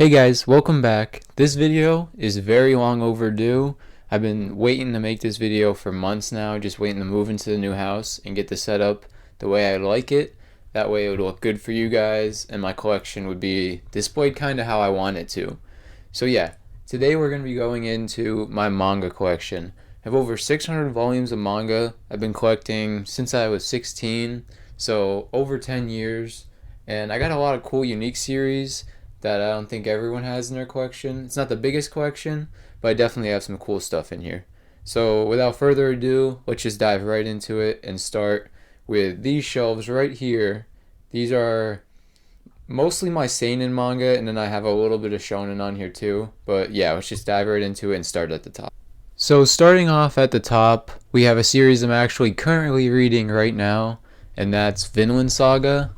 Hey guys, welcome back. This video is very long overdue. I've been waiting to make this video for months now, just waiting to move into the new house and get the setup the way I like it. That way it would look good for you guys and my collection would be displayed kind of how I want it to. So yeah, today we're going to be going into my manga collection. I have over 600 volumes of manga. I've been collecting since I was 16, so over 10 years. And I got a lot of cool unique series that I don't think everyone has in their collection. It's not the biggest collection, but I definitely have some cool stuff in here. So without further ado, let's just dive right into it and start with these shelves right here. These are mostly my seinen manga, and then I have a little bit of shonen on here too. But yeah, let's just dive right into it and start at the top. So starting off at the top, we have a series I'm actually currently reading right now, and that's Vinland Saga.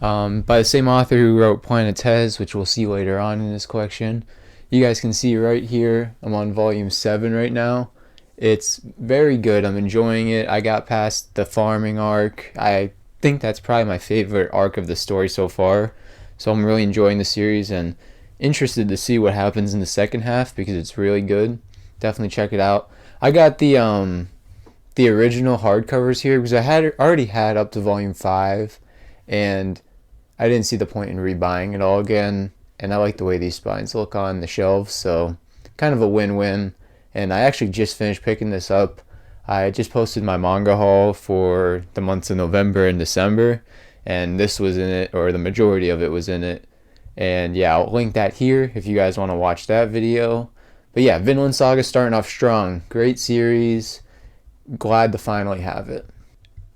By the same author who wrote Planet Tez, which we'll see later on in this collection. You guys can see right here, I'm on volume 7 right now. It's very good, I'm enjoying it. I got past the farming arc. I think that's probably my favorite arc of the story so far. So I'm really enjoying the series and interested to see what happens in the second half because it's really good. Definitely check it out. I got the original hardcovers here because I had already had up to volume 5 and I didn't see the point in rebuying it all again, and I like the way these spines look on the shelves, so kind of a win-win. And I actually just finished picking this up. I just posted my manga haul for the months of November and December, and this was in it, or the majority of it was in it. And yeah, I'll link that here if you guys want to watch that video. But yeah, Vinland Saga starting off strong. Great series. Glad to finally have it.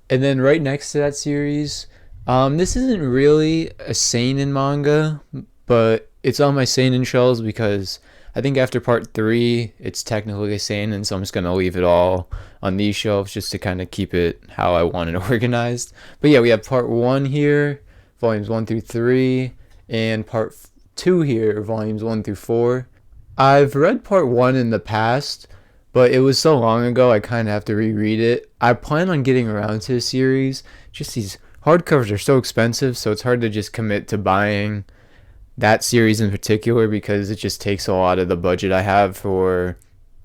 And then right next to that series, this isn't really a seinen manga, but it's on my seinen shelves because I think after part 3, it's technically a seinen, so I'm just going to leave it all on these shelves just to kind of keep it how I want it organized. But yeah, we have part 1 here, volumes 1 through 3, and part 2 here, volumes 1 through 4. I've read part 1 in the past, but it was so long ago I kind of have to reread it. I plan on getting around to the series, just these hardcovers are so expensive, so it's hard to just commit to buying that series in particular because it just takes a lot of the budget I have for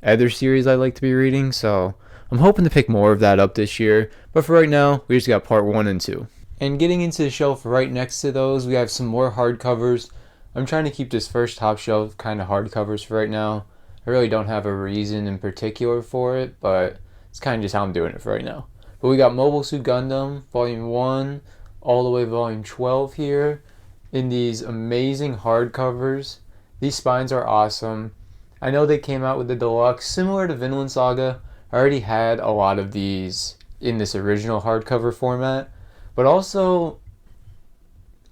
other series I like to be reading. So I'm hoping to pick more of that up this year. But for right now, we just got part 1 and 2. And getting into the shelf right next to those, we have some more hardcovers. I'm trying to keep this first top shelf kind of hardcovers for right now. I really don't have a reason in particular for it, but it's kind of just how I'm doing it for right now. But we got Mobile Suit Gundam, Volume 1, all the way Volume 12 here, in these amazing hardcovers. These spines are awesome. I know they came out with the deluxe, similar to Vinland Saga. I already had a lot of these in this original hardcover format. But also,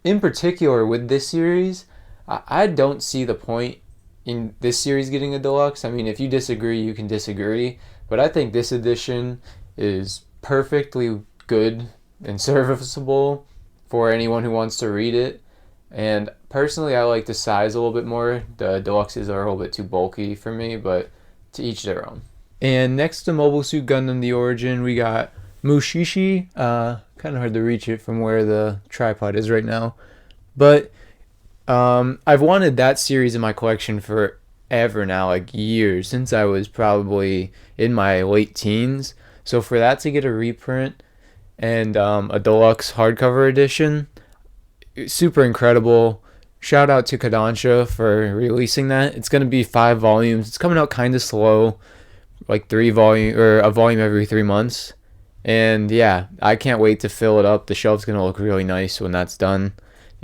in particular with this series, I don't see the point in this series getting a deluxe. I mean, if you disagree, you can disagree. But I think this edition is perfectly good and serviceable for anyone who wants to read it. And personally, I like the size a little bit more. The deluxes are a little bit too bulky for me, but to each their own. And next to Mobile Suit Gundam The Origin, we got Mushishi. Kind of hard to reach it from where the tripod is right now. But I've wanted that series in my collection forever now, like years, since I was probably in my late teens. So for that to get a reprint and a deluxe hardcover edition, super incredible. Shout out to Kodansha for releasing that. It's going to be 5 volumes. It's coming out kind of slow, like a volume every 3 months. And yeah, I can't wait to fill it up. The shelf's going to look really nice when that's done.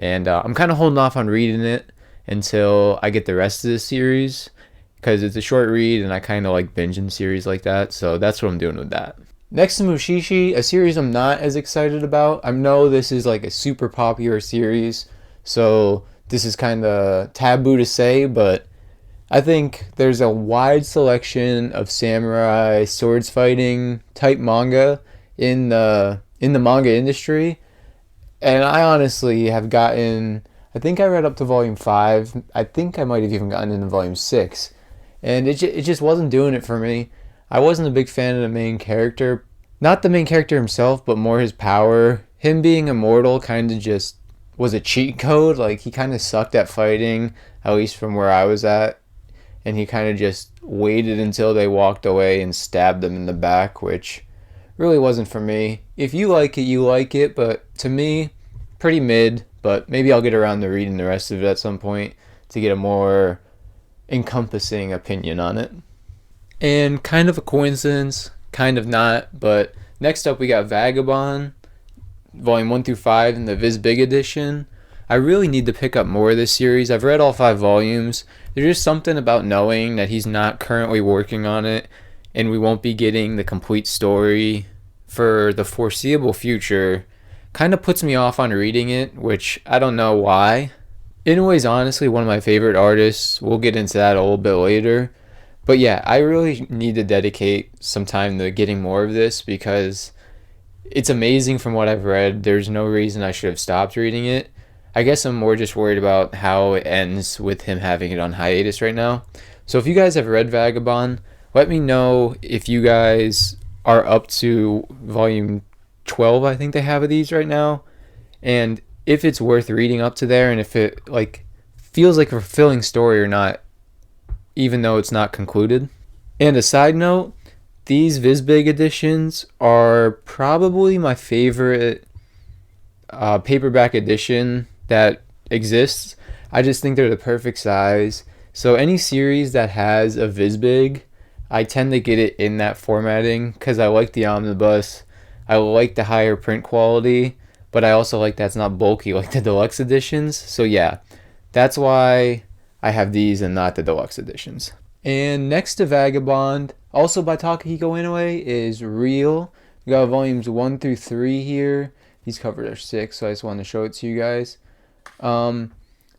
And I'm kind of holding off on reading it until I get the rest of the series because it's a short read and I kind of like binging series like that. So that's what I'm doing with that. Next to Mushishi, a series I'm not as excited about. I know this is like a super popular series, so this is kind of taboo to say, but I think there's a wide selection of samurai swords fighting type manga in the manga industry. And I honestly have gotten, I think I read up to volume 5. I think I might have even gotten into volume 6. And it just wasn't doing it for me. I wasn't a big fan of the main character. Not the main character himself, but more his power. Him being immortal kind of just was a cheat code. Like, he kind of sucked at fighting. at least from where I was at. And he kind of just waited until they walked away and stabbed them in the back, which really wasn't for me. If you like it, you like it, but to me, pretty mid. But maybe I'll get around to reading the rest of it at some point to get a more encompassing opinion on it. And kind of a coincidence, kind of not, but next up we got Vagabond, volume 1 through 5 in the Viz Big edition. I really need to pick up more of this series. I've read all 5 volumes. There's just something about knowing that he's not currently working on it and we won't be getting the complete story for the foreseeable future kind of puts me off on reading it, which I don't know why. Inoue's honestly one of my favorite artists. We'll get into that a little bit later. But yeah, I really need to dedicate some time to getting more of this because it's amazing from what I've read. There's no reason I should have stopped reading it. I guess I'm more just worried about how it ends with him having it on hiatus right now. So if you guys have read Vagabond, let me know if you guys are up to volume 12, I think they have of these right now, and if it's worth reading up to there and if it like feels like a fulfilling story or not, even though it's not concluded. And a side note, these Vizbig editions are probably my favorite paperback edition that exists. I just think they're the perfect size. So any series that has a Vizbig, I tend to get it in that formatting because I like the omnibus. I like the higher print quality, but I also like that it's not bulky like the deluxe editions. So yeah, that's why I have these and not the deluxe editions. And next to Vagabond, also by Takahiko Inoue, is Real. We got volumes 1 through 3 here. These covers are sick, so I just wanted to show it to you guys.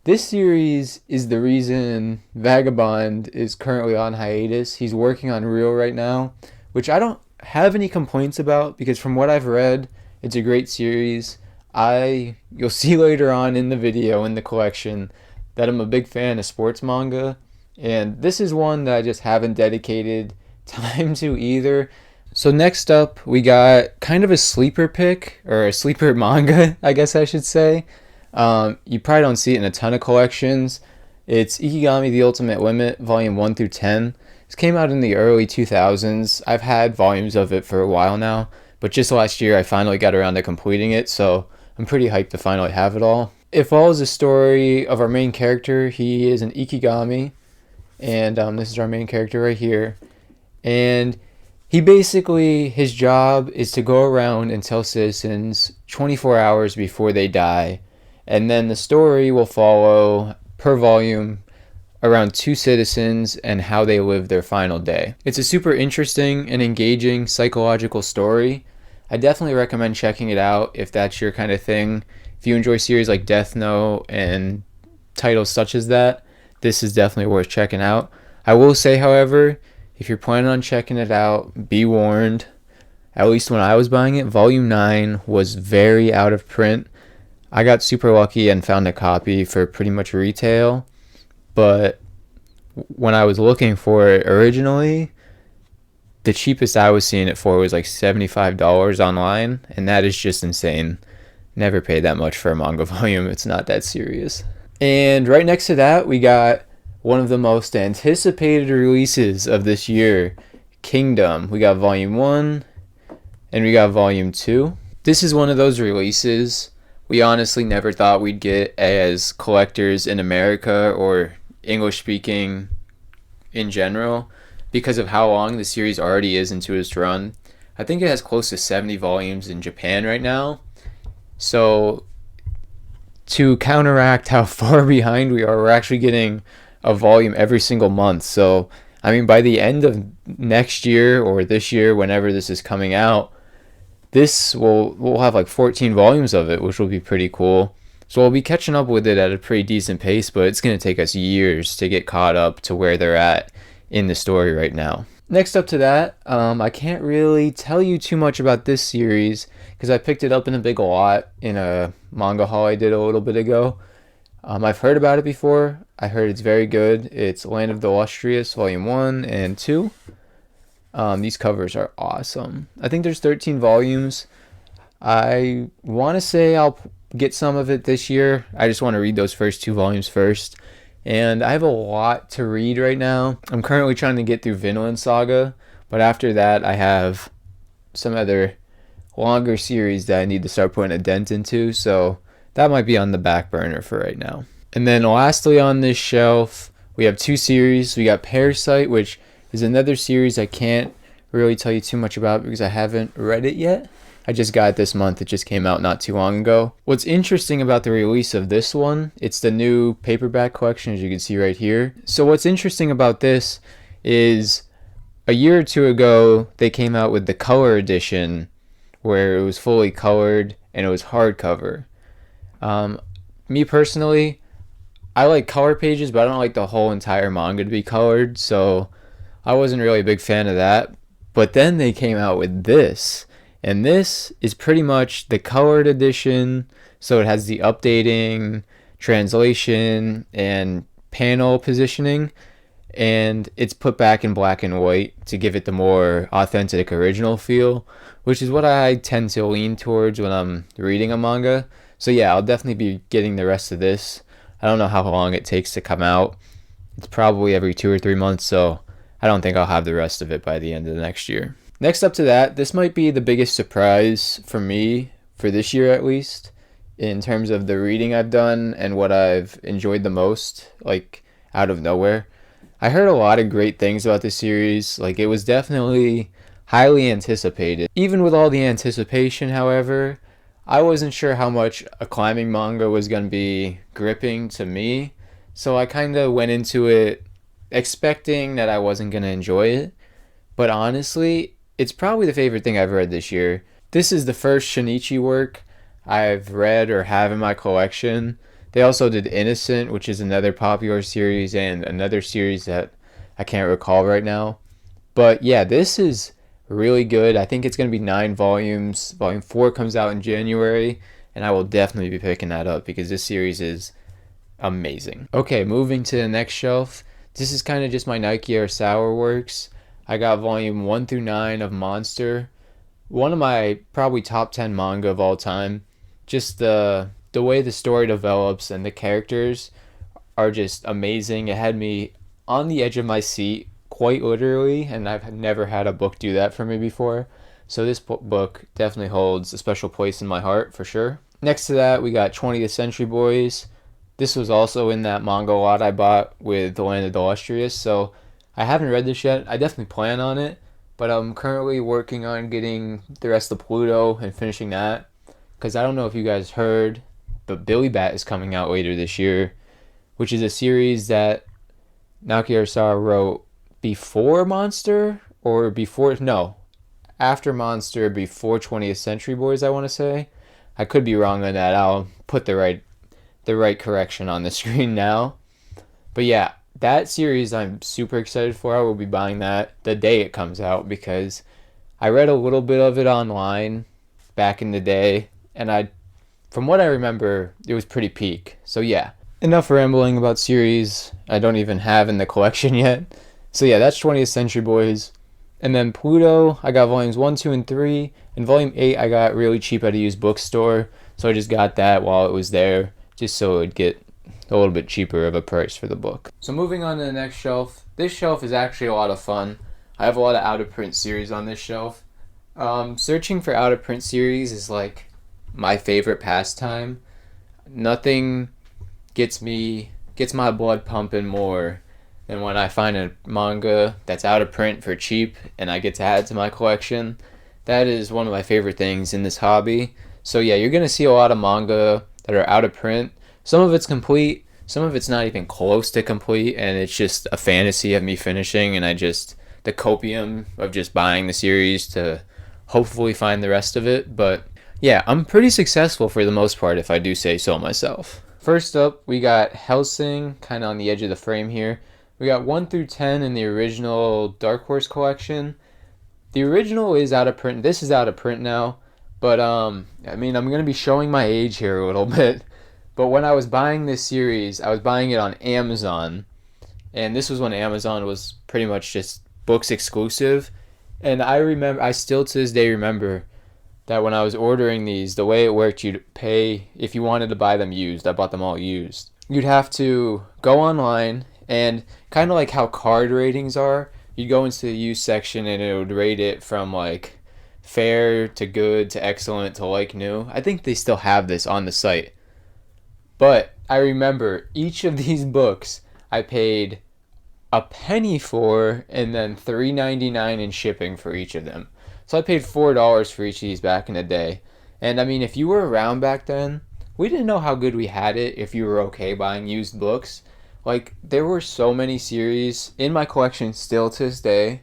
This series is the reason Vagabond is currently on hiatus. He's working on Real right now, which I don't have any complaints about because from what I've read, it's a great series. You'll see later on in the video in the collection that I'm a big fan of sports manga, and this is one that I just haven't dedicated time to either. So next up, we got kind of a sleeper pick, or a sleeper manga, I guess I should say. You probably don't see it in a ton of collections. It's Ikigami The Ultimate Limit, volume 1 through 10. This came out in the early 2000s. I've had volumes of it for a while now, but just last year I finally got around to completing it, so I'm pretty hyped to finally have it all. It follows the story of our main character. He is an Ikigami, and this is our main character right here. And he basically, his job is to go around and tell citizens 24 hours before they die. And then the story will follow, per volume, around 2 citizens and how they live their final day. It's a super interesting and engaging psychological story. I definitely recommend checking it out if that's your kind of thing. If you enjoy series like Death Note and titles such as that, this is definitely worth checking out. I will say, however, if you're planning on checking it out, be warned. At least when I was buying it, volume 9 was very out of print. I got super lucky and found a copy for pretty much retail, but when I was looking for it originally, the cheapest I was seeing it for was like $75 online, and that is just insane. Never paid that much for a manga volume. It's not that serious. And right next to that, we got one of the most anticipated releases of this year, Kingdom. We got volume 1 and we got volume 2. This is one of those releases we honestly never thought we'd get as collectors in America or English speaking in general because of how long the series already is into its run. I think it has close to 70 volumes in Japan right now. So to counteract how far behind we are, we're actually getting a volume every single month. So I mean, by the end of next year or this year, whenever this is coming out, we'll have like 14 volumes of it, which will be pretty cool. So we'll be catching up with it at a pretty decent pace, but it's going to take us years to get caught up to where they're at in the story right now. Next up to that, I can't really tell you too much about this series because I picked it up in a big lot in a manga haul I did a little bit ago. I've heard about it before. I heard it's very good. It's Land of the Illustrious, Volume 1 and 2. These covers are awesome. I think there's 13 volumes. I want to say I'll get some of it this year. I just want to read those first 2 volumes first. and I have a lot to read right now. I'm currently trying to get through Vinland Saga, but after that I have some other longer series that I need to start putting a dent into, so that might be on the back burner for right now. And then lastly on this shelf, we have two series. We got Parasite, which is another series I can't really tell you too much about because I haven't read it yet. I just got it this month. It just came out not too long ago. What's interesting about the release of this one, it's the new paperback collection, as you can see right here. So what's interesting about this is a year or two ago, they came out with the color edition where it was fully colored and it was hardcover. Me personally, I like color pages, but I don't like the whole entire manga to be colored, so I wasn't really a big fan of that. But then they came out with this, and this is pretty much the colored edition, so it has the updating, translation, and panel positioning, and it's put back in black and white to give it the more authentic original feel, which is what I tend to lean towards when I'm reading a manga. So yeah, I'll definitely be getting the rest of this. I don't know how long it takes to come out. It's probably every 2 or 3 months, so I don't think I'll have the rest of it by the end of the next year. Next up to that, this might be the biggest surprise for me, for this year at least, in terms of the reading I've done and what I've enjoyed the most, like out of nowhere. I heard a lot of great things about this series. Like, it was definitely highly anticipated. Even with all the anticipation, however, I wasn't sure how much a climbing manga was going to be gripping to me, so I kind of went into it expecting that I wasn't going to enjoy it. But honestly, it's probably the favorite thing I've read this year. This is the first Shinichi work I've read or have in my collection. They also did Innocent, which is another popular series, and another series that I can't recall right now. But yeah, this is really good. I think it's going to be 9 volumes. Volume 4 comes out in January, and I will definitely be picking that up because this series is amazing. Okay, moving to the next shelf. This is kind of just my Naoki Urasawa works. I got volume 1 through 9 of Monster. One of my probably top 10 manga of all time. Just the way the story develops and the characters are just amazing. It had me on the edge of my seat quite literally, and I've never had a book do that for me before. So this book definitely holds a special place in my heart for sure. Next to that, we got 20th Century Boys. This was also in that manga lot I bought with The Land of the Illustrious, so I haven't read this yet. I definitely plan on it, but I'm currently working on getting the rest of Pluto and finishing that, because I don't know if you guys heard, but Billy Bat is coming out later this year, which is a series that Naoki Urasawa wrote before Monster, or before, no, after Monster, before 20th Century Boys, I want to say. I could be wrong on that. I'll put the right correction on the screen now. But yeah, that series I'm super excited for. I will be buying that the day it comes out because I read a little bit of it online back in the day, and from what I remember, it was pretty peak. So yeah, enough rambling about series I don't even have in the collection yet. So yeah, that's 20th Century Boys. And then Pluto, I got volumes 1, 2, and 3. And volume 8 I got really cheap at a used bookstore. So I just got that while it was there, just so it would get a little bit cheaper of a price for the book. So moving on to the next shelf. This shelf is actually a lot of fun. I have a lot of out-of-print series on this shelf. Searching for out-of-print series is like my favorite pastime. Nothing gets my blood pumping more than when I find a manga that's out of print for cheap and I get to add it to my collection. That is one of my favorite things in this hobby. So yeah, you're going to see a lot of manga that are out of print. Some of it's complete, some of it's not even close to complete, and it's just a fantasy of me finishing, and the copium of just buying the series to hopefully find the rest of it. But yeah, I'm pretty successful for the most part, if I do say so myself. First up, we got Hellsing, kind of on the edge of the frame here. We got 1 through 10 in the original Dark Horse collection. The original is out of print. This is out of print now. But, I mean, I'm going to be showing my age here a little bit. But when I was buying this series, I was buying it on Amazon. And this was when Amazon was pretty much just books exclusive. And I still to this day remember that when I was ordering these, the way it worked, you'd pay if you wanted to buy them used. I bought them all used. you'd have to go online and kind of like how card ratings are, you'd go into the used section and it would rate it from like fair to good to excellent to like new. I think they still have this on the site. But I remember each of these books I paid a penny for and then $3.99 in shipping for each of them. So I paid $4 for each of these back in the day. And I mean, if you were around back then, we didn't know how good we had it if you were okay buying used books. Like, there were so many series in my collection still to this day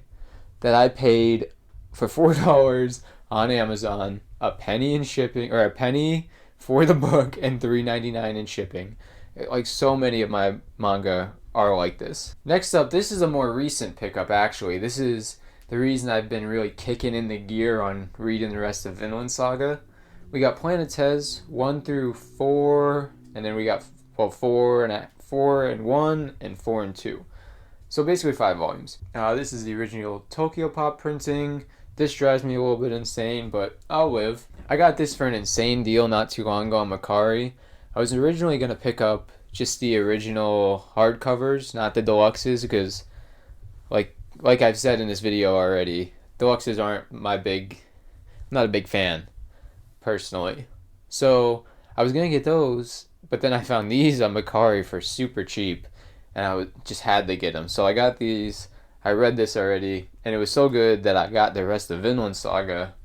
that I paid for $4 on Amazon, a penny in shipping, or a penny for the book, and $3.99 in shipping. Like, so many of my manga are like this. Next up, this is a more recent pickup actually. This is the reason I've been really kicking in the gear on reading the rest of Vinland Saga. We got Planet Tez 1 through 4, and then we got 4 and 1 and 4 and 2. So basically 5 volumes. This is the original Tokyo Pop printing. This drives me a little bit insane, but I'll live. I got this for an insane deal not too long ago on Mercari. I was originally going to pick up just the original hardcovers, not the deluxes, because like I've said in this video already, deluxes aren't my big... I'm not a big fan, personally. So I was going to get those, but then I found these on Mercari for super cheap, and just had to get them. So I got these. I read this already, and it was so good that I got the rest of Vinland Saga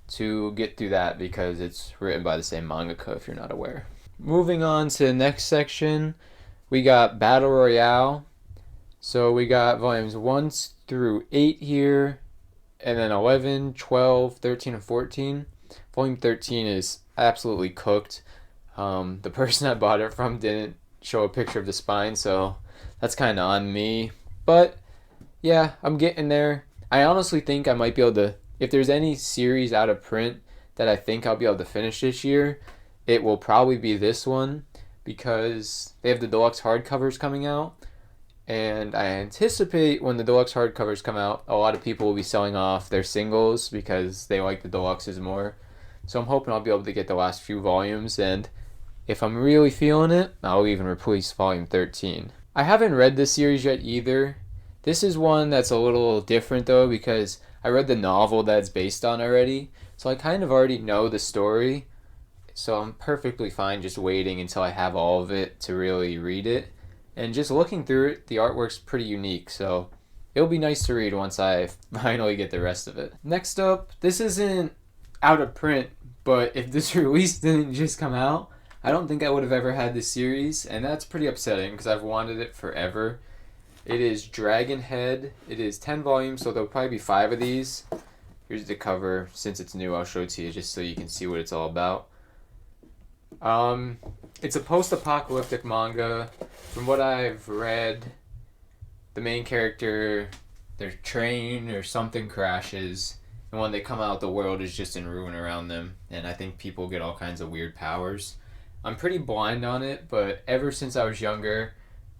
to get through that because it's written by the same mangaka, if you're not aware. Moving on to the next section, we got Battle Royale. So we got volumes 1 through 8 here, and then 11, 12, 13, and 14. Volume 13 is absolutely cooked. The person I bought it from didn't show a picture of the spine, so that's kind of on me. But yeah, I'm getting there. I honestly think I might be able to, if there's any series out of print that I think I'll be able to finish this year, it will probably be this one because they have the deluxe hardcovers coming out. And I anticipate when the deluxe hardcovers come out, a lot of people will be selling off their singles because they like the deluxes more. So I'm hoping I'll be able to get the last few volumes, and if I'm really feeling it, I'll even replace volume 13. I haven't read this series yet either. This is one that's a little different though because I read the novel that it's based on already, so I kind of already know the story. So I'm perfectly fine just waiting until I have all of it to really read it. And just looking through it, the artwork's pretty unique, so it'll be nice to read once I finally get the rest of it. Next up, this isn't out of print, but if this release didn't just come out, I don't think I would have ever had this series, and that's pretty upsetting because I've wanted it forever. It is Dragon Head. It is 10 volumes, so there'll probably be 5 of these. Here's the cover. Since it's new, I'll show it to you just so you can see what it's all about. It's a post-apocalyptic manga. From what I've read, the main character, their train or something crashes, and when they come out, the world is just in ruin around them, and I think people get all kinds of weird powers. I'm pretty blind on it, but ever since I was younger,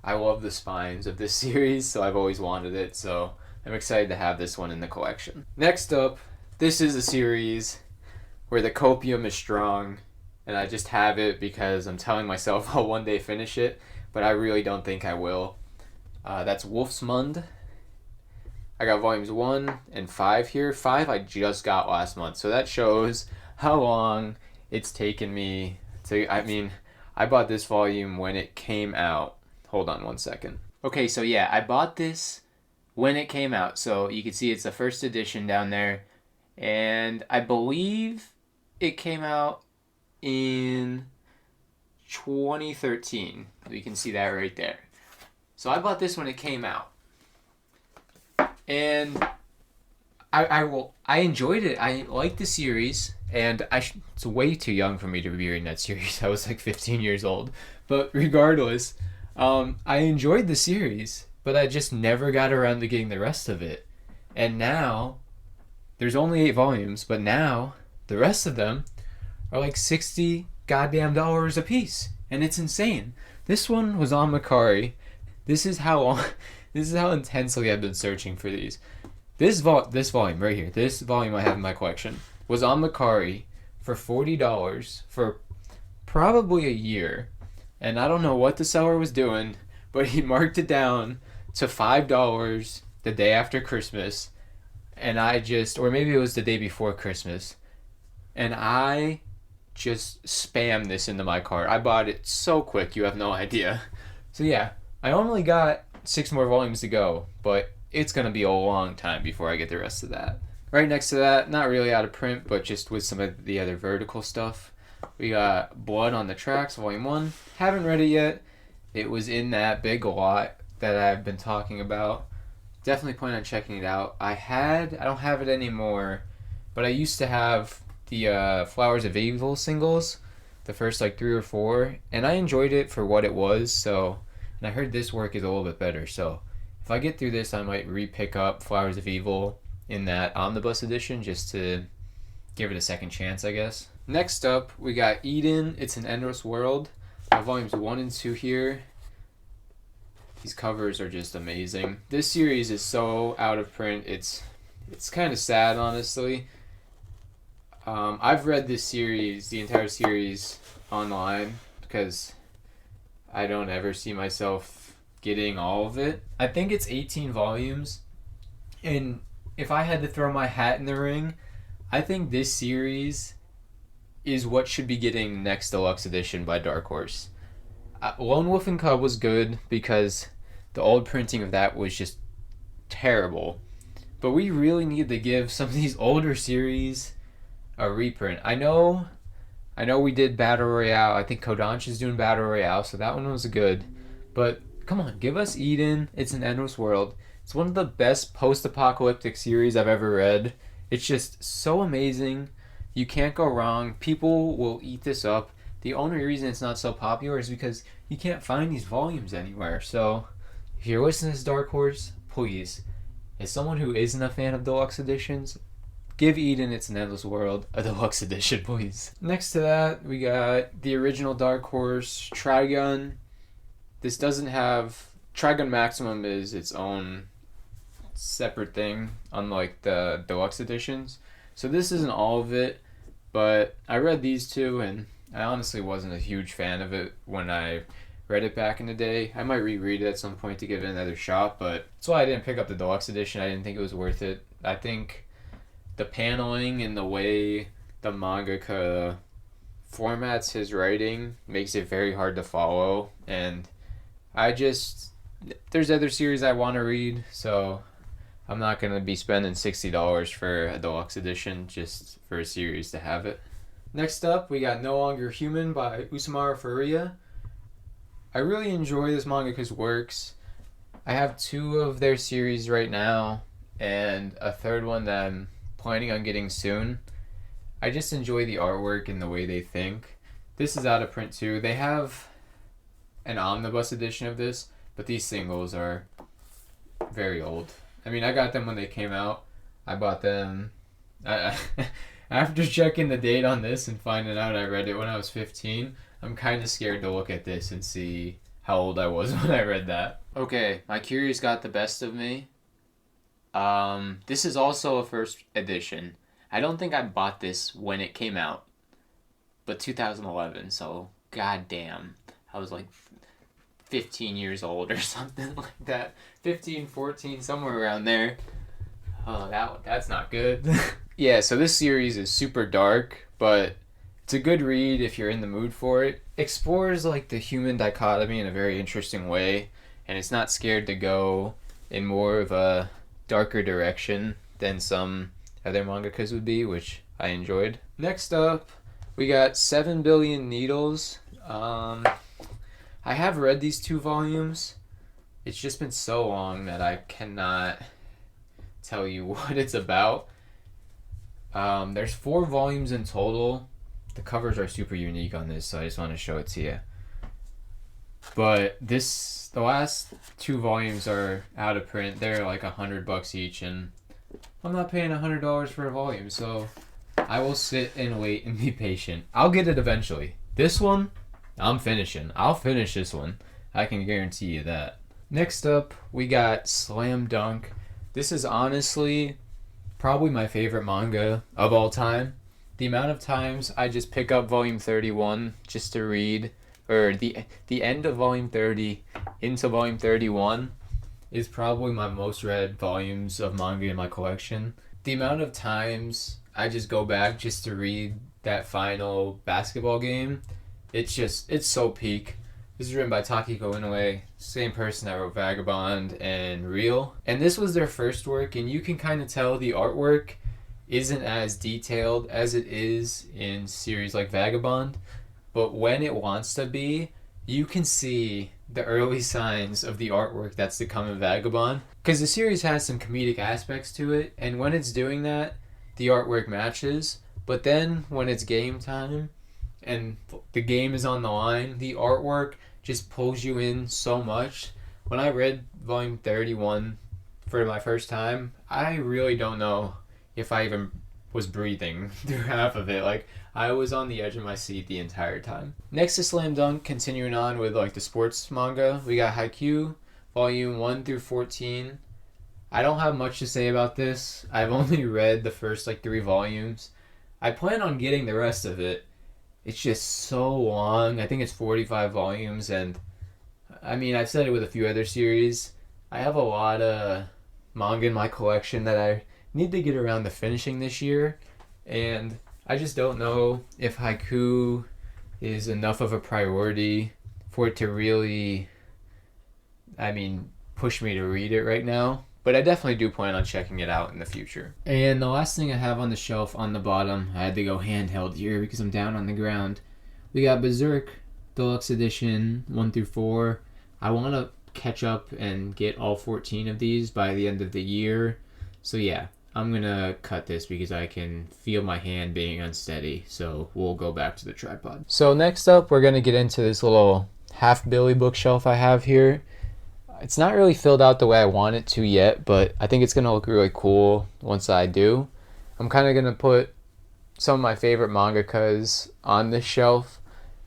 I love the spines of this series, so I've always wanted it, so I'm excited to have this one in the collection. Next up, this is a series where the copium is strong, and I just have it because I'm telling myself I'll one day finish it, but I really don't think I will. That's Wolfsmund. I got volumes 1 and 5 here. 5 I just got last month, so that shows how long it's taken me to... I bought this volume when it came out. Hold on one second. Okay, so yeah, I bought this when it came out, so you can see it's the first edition down there, and I believe it came out in 2013. You can see that right there. So I bought this when it came out, and I enjoyed it. I liked the series, and it's way too young for me to be reading that series. I was like 15 years old, but regardless, I enjoyed the series, but I just never got around to getting the rest of it. And now there's only 8 volumes, but now the rest of them are like $60 goddamn a piece, and it's insane. This one was on Mercari. This is how intensely I've been searching for these. This volume right here, this volume I have in my collection, was on Mercari for $40 for probably a year, And I don't know what the seller was doing, but he marked it down to $5 the day after Christmas. And or maybe it was the day before Christmas. And I just spammed this into my cart. I bought it so quick, you have no idea. So yeah, I only got 6 more volumes to go, but it's going to be a long time before I get the rest of that. Right next to that, not really out of print, but just with some of the other vertical stuff, we got Blood on the Tracks, Volume 1. Haven't read it yet. It was in that big lot that I've been talking about. Definitely plan on checking it out. I don't have it anymore, but I used to have the Flowers of Evil singles, the first like 3 or 4, and I enjoyed it for what it was, and I heard this work is a little bit better, so if I get through this, I might re-pick up Flowers of Evil in that omnibus edition just to give it a second chance, I guess. Next up, we got Eden, It's an Endless World. Volumes 1 and 2 here. These covers are just amazing. This series is so out of print, it's kind of sad, honestly. I've read this series, the entire series, online because I don't ever see myself getting all of it. I think it's 18 volumes, and if I had to throw my hat in the ring, I think this series is what should be getting next deluxe edition by Dark Horse. Lone Wolf and Cub was good because the old printing of that was just terrible. But we really need to give some of these older series a reprint. I know we did Battle Royale. I think Kodansha's doing Battle Royale, so that one was good. But come on, give us Eden, It's an Endless World. It's one of the best post-apocalyptic series I've ever read. It's just so amazing. You can't go wrong. People will eat this up. The only reason it's not so popular is because you can't find these volumes anywhere. So if you're listening to this, Dark Horse, please, as someone who isn't a fan of deluxe editions, give Eden, It's an Endless World a deluxe edition, please. Next to that, we got the original Dark Horse, Trigun. This doesn't have... Trigun Maximum is its own separate thing, unlike the deluxe editions. So this isn't all of it, but I read these two, and I honestly wasn't a huge fan of it when I read it back in the day. I might reread it at some point to give it another shot, but that's why I didn't pick up the deluxe edition. I didn't think it was worth it. I think the paneling and the way the mangaka formats his writing makes it very hard to follow, and there's other series I want to read, so I'm not going to be spending $60 for a deluxe edition just for a series to have it. Next up, we got No Longer Human by Usumaru Furuya. I really enjoy this mangaka's works. I have 2 of their series right now, and a third one that I'm planning on getting soon. I just enjoy the artwork and the way they think. This is out of print too. They have an omnibus edition of this, but these singles are very old. I mean, I got them when they came out. I bought them... After checking the date on this and finding out I read it when I was 15, I'm kind of scared to look at this and see how old I was when I read that. Okay, my curious got the best of me. This is also a first edition. I don't think I bought this when it came out, but 2011, so goddamn. I was like 15 years old or something like that. 15, 14, somewhere around there. Oh, that's not good. Yeah, so this series is super dark, but it's a good read if you're in the mood for it. Explores like the human dichotomy in a very interesting way, and it's not scared to go in more of a darker direction than some other mangakas would be, which I enjoyed. Next up, we got 7 Billion Needles. I have read these 2 volumes. It's just been so long that I cannot tell you what it's about. There's 4 volumes in total. The covers are super unique on this, so I just want to show it to you. But the last 2 volumes are out of print. They're like $100 each, and I'm not paying $100 for a volume, so I will sit and wait and be patient. I'll get it eventually. This one, I'm finishing. I'll finish this one. I can guarantee you that. Next up, we got Slam Dunk. This is honestly probably my favorite manga of all time. The amount of times I just pick up volume 31 just to read, or the end of volume 30 into volume 31 is probably my most read volumes of manga in my collection. The amount of times I just go back just to read that final basketball game, it's so peak. This is written by Takiko Inoue, same person that wrote Vagabond and Real. And this was their first work, and you can kind of tell the artwork isn't as detailed as it is in series like Vagabond, but when it wants to be, you can see the early signs of the artwork that's to come in Vagabond. Because the series has some comedic aspects to it, and when it's doing that, the artwork matches. But then when it's game time and the game is on the line, the artwork just pulls you in so much. When I read volume 31 for my first time, I really don't know if I even was breathing through half of it. Like, I was on the edge of my seat the entire time. Next to Slam Dunk, continuing on with like the sports manga, we got Haikyuu, volume 1 through 14. I don't have much to say about this. I've only read the first like 3 volumes. I plan on getting the rest of it. It's just so long. I think it's 45 volumes, and I mean, I've said it with a few other series. I have a lot of manga in my collection that I need to get around to finishing this year, and I just don't know if Haikyuu is enough of a priority for it to really, push me to read it right now. But I definitely do plan on checking it out in the future. And the last thing I have on the shelf on the bottom, I had to go handheld here because I'm down on the ground. We got Berserk Deluxe Edition 1 through 4. I want to catch up and get all 14 of these by the end of the year. So yeah, I'm going to cut this because I can feel my hand being unsteady. So we'll go back to the tripod. So next up, we're going to get into this little half Billy bookshelf I have here. It's not really filled out the way I want it to yet, but I think it's going to look really cool once I do. I'm kind of going to put some of my favorite mangakas on this shelf.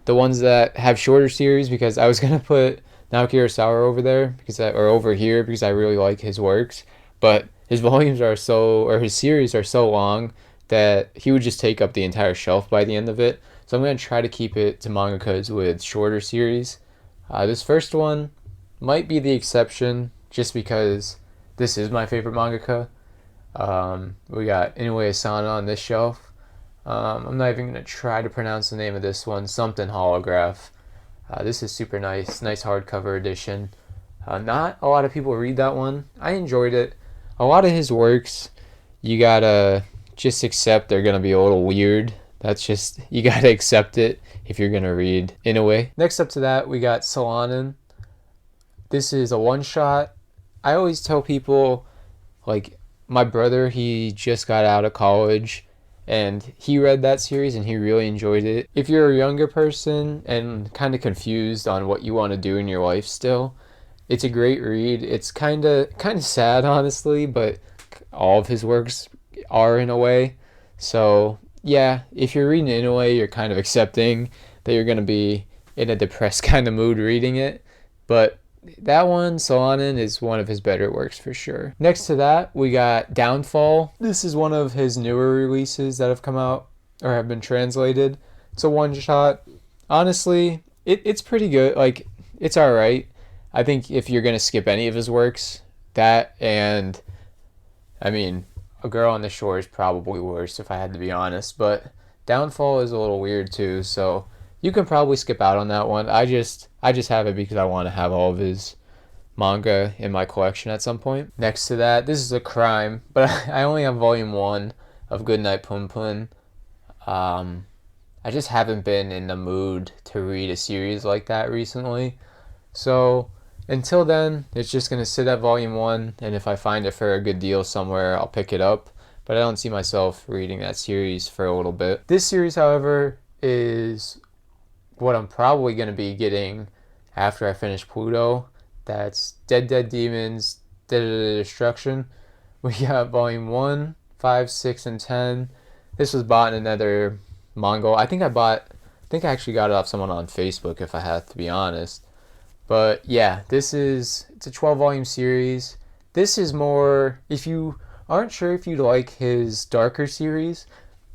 The ones that have shorter series, because I was going to put Naoki Urasawa over there, or over here, because I really like his works. But his volumes are his series are so long that he would just take up the entire shelf by the end of it. So I'm going to try to keep it to mangakas with shorter series. This first one might be the exception just because this is my favorite mangaka. We got Inoue Asano on this shelf. I'm not even going to try to pronounce the name of this one. Something Holograph. This is super nice hardcover edition. Not a lot of people read that one. I enjoyed it. A lot of his works, you gotta just accept they're going to be a little weird. You gotta accept it if you're going to read Inoue. Next up to that, we got Solanin. This is a one-shot. I always tell people, like, my brother, he just got out of college, and he read that series, and he really enjoyed it. If you're a younger person and kind of confused on what you want to do in your life still, it's a great read. It's kind of sad, honestly, but all of his works are in a way. So, yeah, if you're reading it in a way, you're kind of accepting that you're going to be in a depressed kind of mood reading it. But that one, Solanin, is one of his better works for sure. Next to that, we got Downfall. This is one of his newer releases that have come out or have been translated. It's a one-shot. Honestly, it's pretty good. Like, it's alright. I think if you're going to skip any of his works, that and, A Girl on the Shore is probably worse if I had to be honest. But Downfall is a little weird too, so you can probably skip out on that one. I just have it because I want to have all of his manga in my collection at some point. Next to that, this is a crime, but I only have volume 1 of Goodnight Punpun. I just haven't been in the mood to read a series like that recently. So until then, it's just going to sit at volume 1, and if I find it for a good deal somewhere, I'll pick it up. But I don't see myself reading that series for a little bit. This series, however, is what I'm probably going to be getting after I finish Pluto. That's Dead Demons, Dead Destruction. We got volume 1, 5, 6, and 10. This was bought in another manga. I think I actually got it off someone on Facebook, if I have to be honest. But yeah, it's a 12 volume series. This is more, if you aren't sure if you like his darker series,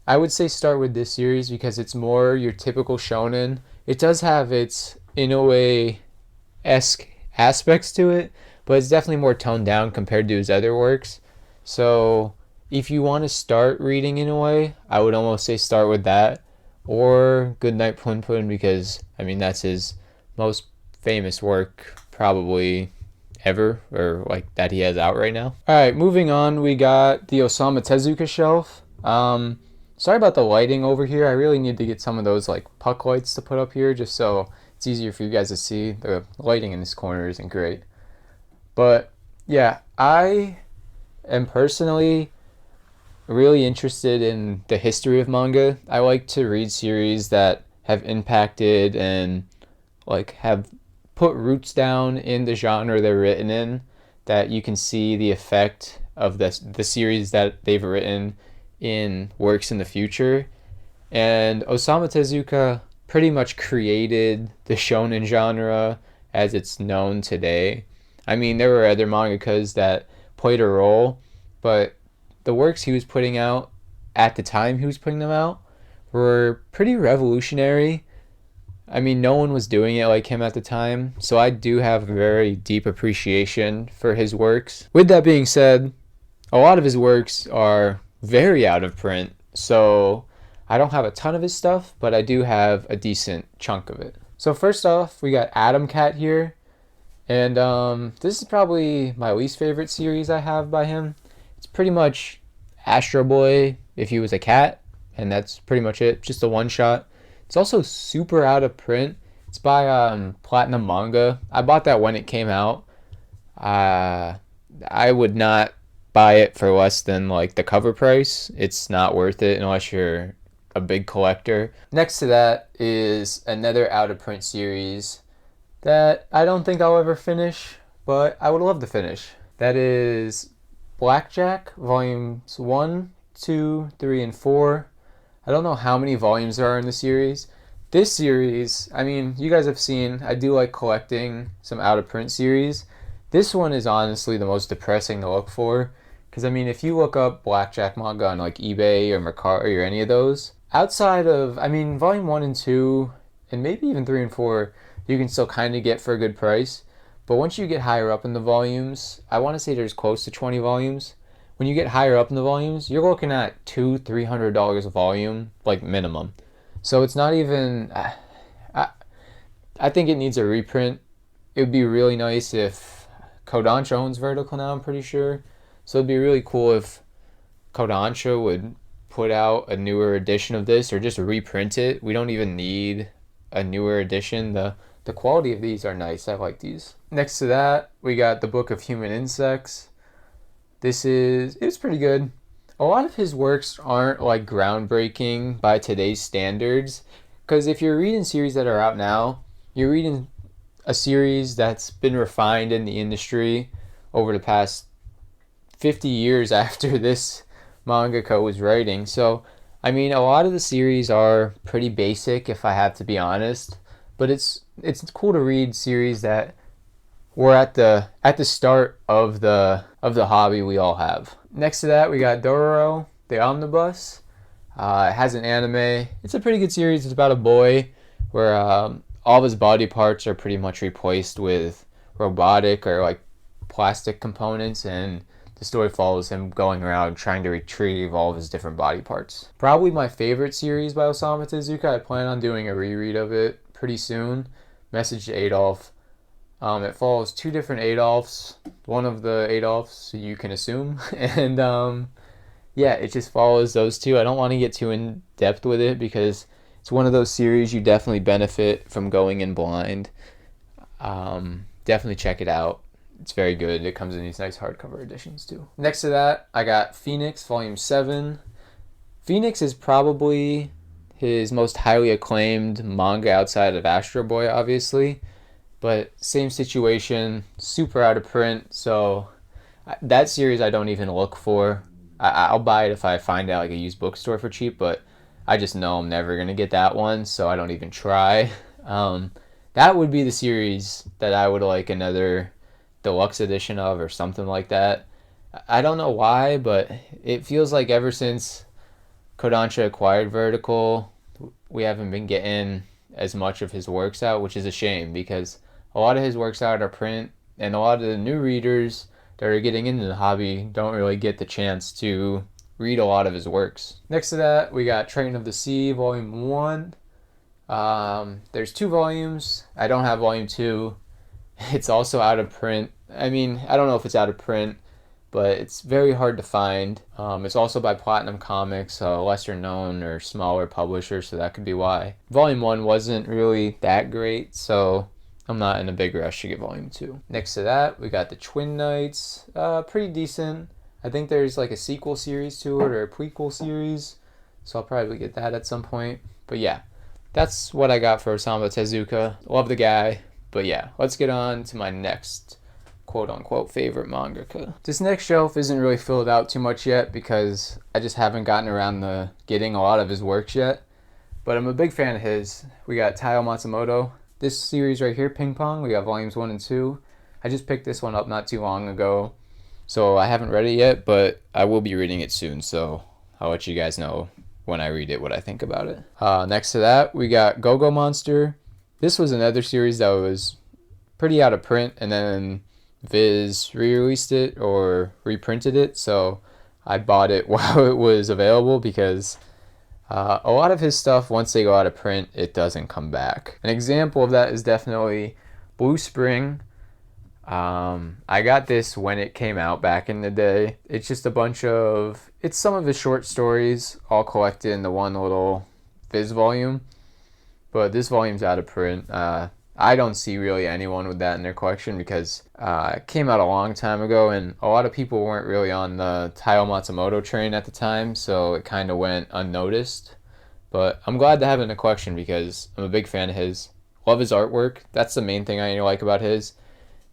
I would say start with this series because it's more your typical shonen. It does have its Inoue-esque aspects to it, but it's definitely more toned down compared to his other works. So if you want to start reading Inoue, I would almost say start with that, or Goodnight Punpun, because I mean that's his most famous work probably ever, or like that he has out right now. All right, moving on, we got the Osamu Tezuka shelf. Sorry about the lighting over here. I really need to get some of those like puck lights to put up here just so it's easier for you guys to see. The lighting in this corner isn't great. But yeah, I am personally really interested in the history of manga. I like to read series that have impacted and like have put roots down in the genre they're written in, that you can see the effect of the series that they've written in works in the future. And Osamu Tezuka pretty much created the shonen genre as it's known today. I mean, there were other mangakas that played a role, but the works he was putting out at the time he was putting them out were pretty revolutionary. I mean, no one was doing it like him at the time, so I do have a very deep appreciation for his works. With that being said, a lot of his works are very out of print, so I don't have a ton of his stuff, but I do have a decent chunk of it. So first off, we got Atom Cat here, and this is probably my least favorite series I have by him. It's pretty much Astro Boy if he was a cat, and that's pretty much it, just a one-shot. It's also super out of print. It's by Platinum Manga. I bought that when it came out. I would not buy it for less than like the cover price. It's not worth it unless you're a big collector. Next to that is another out of print series that I don't think I'll ever finish, but I would love to finish. That is Blackjack, volumes 1, 2, 3, and 4. I don't know how many volumes there are in the series. This series, I mean, you guys have seen, I do like collecting some out-of-print series. This one is honestly the most depressing to look for. Because, I mean, if you look up Blackjack manga on, like, eBay or Mercari or any of those, outside of, I mean, volume 1 and 2, and maybe even 3 and 4, you can still kind of get for a good price. But once you get higher up in the volumes, I want to say there's close to 20 volumes. When you get higher up in the volumes, you're looking at $200-$300 a volume, like minimum. So it's not even. I think it needs a reprint. It would be really nice if Kodansha owns Vertical now, I'm pretty sure. So it'd be really cool if Kodansha would put out a newer edition of this or just reprint it. We don't even need a newer edition. The quality of these are nice. I like these. Next to that, we got the Book of Human Insects. It's pretty good. A lot of his works aren't like groundbreaking by today's standards, because if you're reading series that are out now, you're reading a series that's been refined in the industry over the past 50 years after this mangaka was writing. So, I mean, a lot of the series are pretty basic, if I have to be honest, but it's cool to read series that were at the start of the hobby we all have. Next to that, we got Dororo, the Omnibus. It has an anime. It's a pretty good series. It's about a boy where all of his body parts are pretty much replaced with robotic or like plastic components, and the story follows him going around trying to retrieve all of his different body parts. Probably my favorite series by Osamu Tezuka. I plan on doing a reread of it pretty soon. Message to Adolf. It follows two different Adolfs, one of the Adolfs you can assume, and yeah, it just follows those two. I don't want to get too in depth with it because it's one of those series you definitely benefit from going in blind. Definitely check it out. It's very good. It comes in these nice hardcover editions too. Next to that, I got Phoenix, Volume 7. Phoenix is probably his most highly acclaimed manga outside of Astro Boy, obviously. But same situation, super out of print, so that series I don't even look for. I'll buy it if I find out like a used bookstore for cheap, but I just know I'm never going to get that one, so I don't even try. That would be the series that I would like another deluxe edition of or something like that. I don't know why, but it feels like ever since Kodansha acquired Vertical, we haven't been getting as much of his works out, which is a shame because a lot of his works out are print, and a lot of the new readers that are getting into the hobby don't really get the chance to read a lot of his works. Next to that, we got Train of the Sea, Volume 1. There's 2 volumes. I don't have Volume 2. It's also out of print. I mean, I don't know if it's out of print, but it's very hard to find. It's also by Platinum Comics, a lesser known or smaller publisher, so that could be why. Volume 1 wasn't really that great, so I'm not in a big rush to get Volume 2. Next to that, we got the Twin Knights. Pretty decent. I think there's like a sequel series to it or a prequel series, so I'll probably get that at some point. But yeah, that's what I got for Osamu Tezuka. Love the guy. But yeah, let's get on to my next quote-unquote favorite mangaka. This next shelf isn't really filled out too much yet because I just haven't gotten around to getting a lot of his works yet. But I'm a big fan of his. We got Taiyo Matsumoto. This series right here, Ping Pong, we got volumes 1 and 2. I just picked this one up not too long ago, so I haven't read it yet, but I will be reading it soon, so I'll let you guys know when I read it what I think about it. Next to that, we got Go-Go Monster. This was another series that was pretty out of print, and then Viz re-released it or reprinted it, so I bought it while it was available because a lot of his stuff, once they go out of print, it doesn't come back. An example of that is definitely Blue Spring. I got this when it came out back in the day. It's just it's some of his short stories all collected in the one little Viz volume, but this volume's out of print. I don't see really anyone with that in their collection because it came out a long time ago, and a lot of people weren't really on the Taiyo Matsumoto train at the time, so it kind of went unnoticed. But I'm glad to have it in the collection because I'm a big fan of his. Love his artwork. That's the main thing I like about his.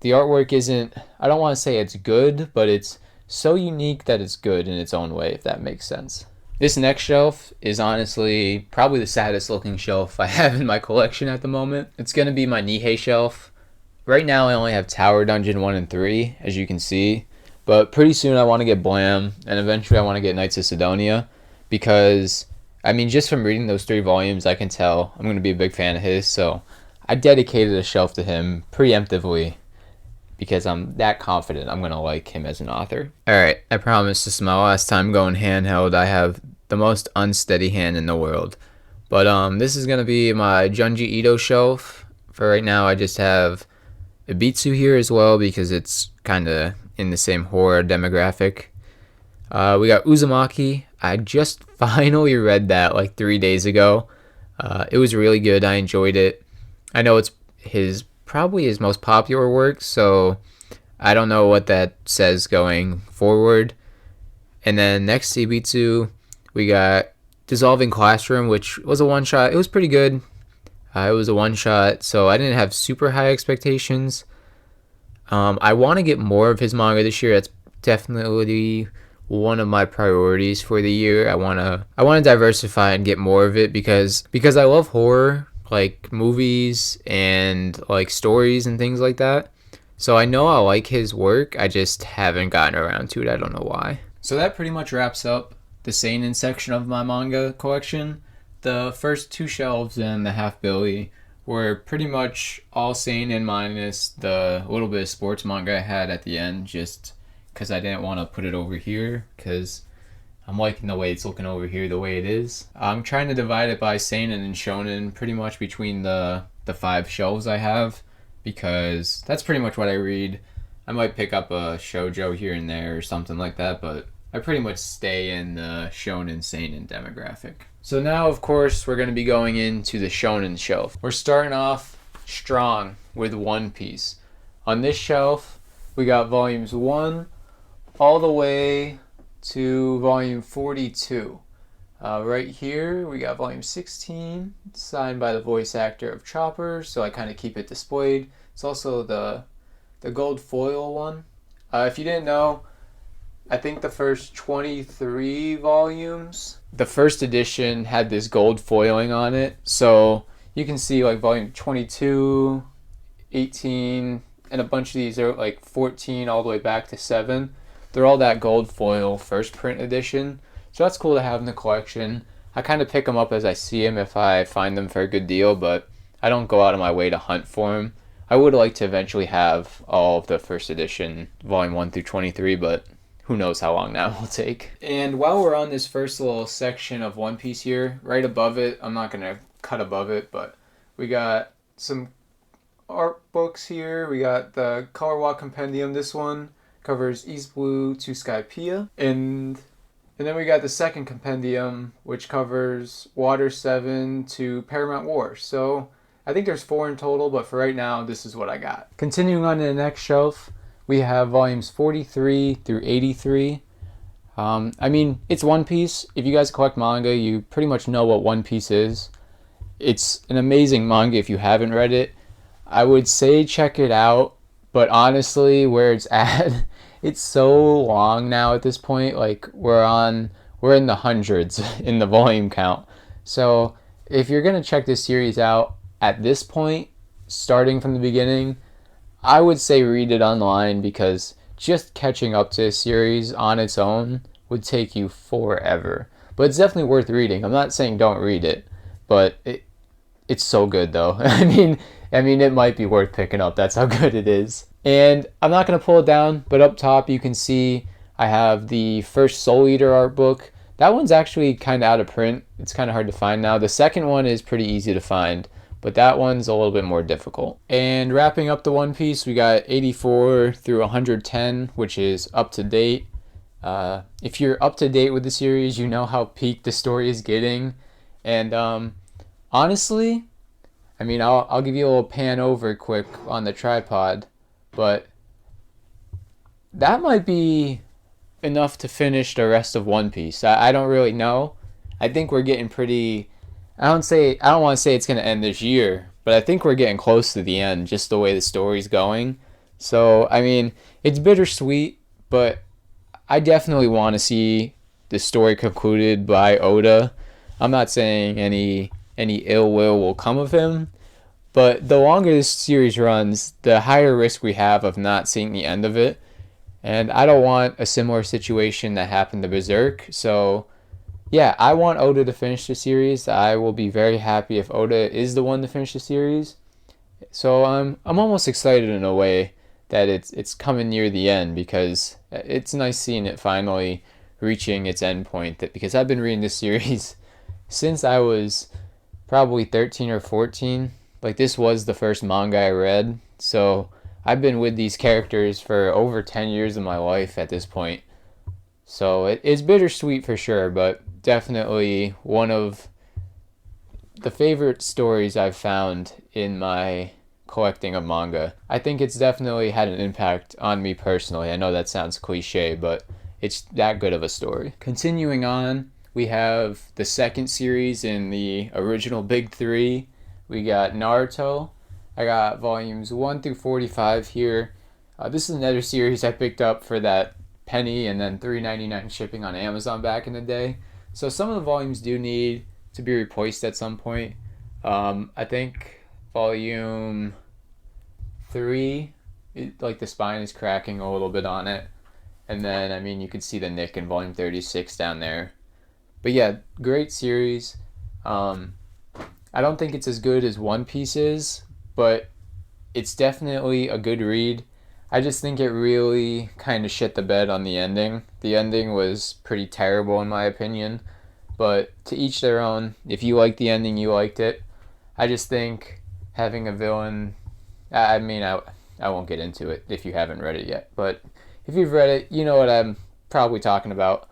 The artwork isn't, I don't want to say it's good, but it's so unique that it's good in its own way, if that makes sense. This next shelf is honestly probably the saddest looking shelf I have in my collection at the moment. It's going to be my Nihei shelf. Right now I only have Tower Dungeon 1 and 3, as you can see. But pretty soon I want to get Blam, and eventually I want to get Knights of Sidonia. Because, I mean, just from reading those 3 volumes, I can tell I'm going to be a big fan of his. So I dedicated a shelf to him preemptively, because I'm that confident I'm going to like him as an author. Alright, I promise this is my last time going handheld. I have the most unsteady hand in the world. But this is going to be my Junji Ito shelf. For right now, I just have Ibitsu here as well because it's kind of in the same horror demographic. We got Uzumaki. I just finally read that like 3 days ago. It was really good. I enjoyed it. I know it's probably his most popular work, so I don't know what that says going forward. And then next to Ibitsu, we got Dissolving Classroom, which was a one-shot. It was pretty good. It was a one-shot, so I didn't have super high expectations. I want to get more of his manga this year. That's definitely one of my priorities for the year. I want to diversify and get more of it because I love horror, like movies and like stories and things like that. So I know I like his work. I just haven't gotten around to it. I don't know why. So that pretty much wraps up the seinen section of my manga collection. The first 2 shelves and the half billy were pretty much all seinen minus the little bit of sports manga I had at the end, just because I didn't want to put it over here because I'm liking the way it's looking over here the way it is. I'm trying to divide it by seinen and shonen pretty much between the 5 shelves I have because that's pretty much what I read. I might pick up a shoujo here and there or something like that, but I pretty much stay in the shonen seinen demographic. So now, of course, we're going to be going into the shonen shelf. We're starting off strong with One Piece. On this shelf, we got volumes 1 all the way to volume 42. Right here we got volume 16, signed by the voice actor of Chopper, so I kind of keep it displayed. It's also the gold foil one. If you didn't know, I think the first 23 volumes, the first edition had this gold foiling on it, so you can see like volume 22, 18, and a bunch of these are like 14 all the way back to 7. They're all that gold foil first print edition, so that's cool to have in the collection. I kind of pick them up as I see them if I find them for a good deal, but I don't go out of my way to hunt for them. I would like to eventually have all of the first edition, volume 1 through 23, but who knows how long that will take. And while we're on this first little section of One Piece here, right above it, I'm not going to cut above it, but we got some art books here. We got the Color Walk Compendium. This one covers East Blue to Skypiea. And then we got the second compendium, which covers Water 7 to Paramount War. So I think there's 4 in total, but for right now, this is what I got. Continuing on to the next shelf, we have volumes 43 through 83. I mean, it's One Piece. If you guys collect manga, you pretty much know what One Piece is. It's an amazing manga if you haven't read it. I would say check it out, but honestly, where it's at, it's so long now at this point. Like, we're in the hundreds in the volume count. So if you're gonna check this series out at this point, starting from the beginning, I would say read it online, because just catching up to a series on its own would take you forever. But it's definitely worth reading. I'm not saying don't read it, but it's so good though. I mean, it might be worth picking up. That's how good it is. And I'm not going to pull it down, but up top you can see I have the first Soul Eater art book. That one's actually kind of out of print. It's kind of hard to find now. The second one is pretty easy to find, but that one's a little bit more difficult. And wrapping up the One Piece, we got 84 through 110, which is up to date. If you're up to date with the series, you know how peak the story is getting. And honestly, I mean, I'll give you a little pan over quick on the tripod, but that might be enough to finish the rest of One Piece. I don't really know. I think we're getting pretty... I don't want to say it's going to end this year, but I think we're getting close to the end, just the way the story's going. So, I mean, it's bittersweet, but I definitely want to see the story concluded by Oda. I'm not saying any ill will come of him, but the longer this series runs, the higher risk we have of not seeing the end of it. And I don't want a similar situation that happened to Berserk. So yeah, I want Oda to finish the series. I will be very happy if Oda is the one to finish the series. So I'm almost excited in a way that it's coming near the end, because it's nice seeing it finally reaching its end point. Because I've been reading this series since I was probably 13 or 14. Like, this was the first manga I read, so I've been with these characters for over 10 years of my life at this point. So it's bittersweet for sure, but definitely one of the favorite stories I've found in my collecting of manga. I think it's definitely had an impact on me personally. I know that sounds cliche, but it's that good of a story. Continuing on, we have the second series in the original Big Three. We got Naruto. I got volumes 1 through 45 here. This is another series I picked up for that penny and then $3.99 shipping on Amazon back in the day. So some of the volumes do need to be replaced at some point. I think volume 3, like the spine is cracking a little bit on it. And then, I mean, you could see the nick in volume 36 down there. But yeah, great series. I don't think it's as good as One Piece is, but it's definitely a good read. I just think it really kind of shit the bed on the ending. The ending was pretty terrible in my opinion, but to each their own. If you like the ending, you liked it. I just think having a villain... I mean, I won't get into it if you haven't read it yet, but if you've read it, you know what I'm probably talking about.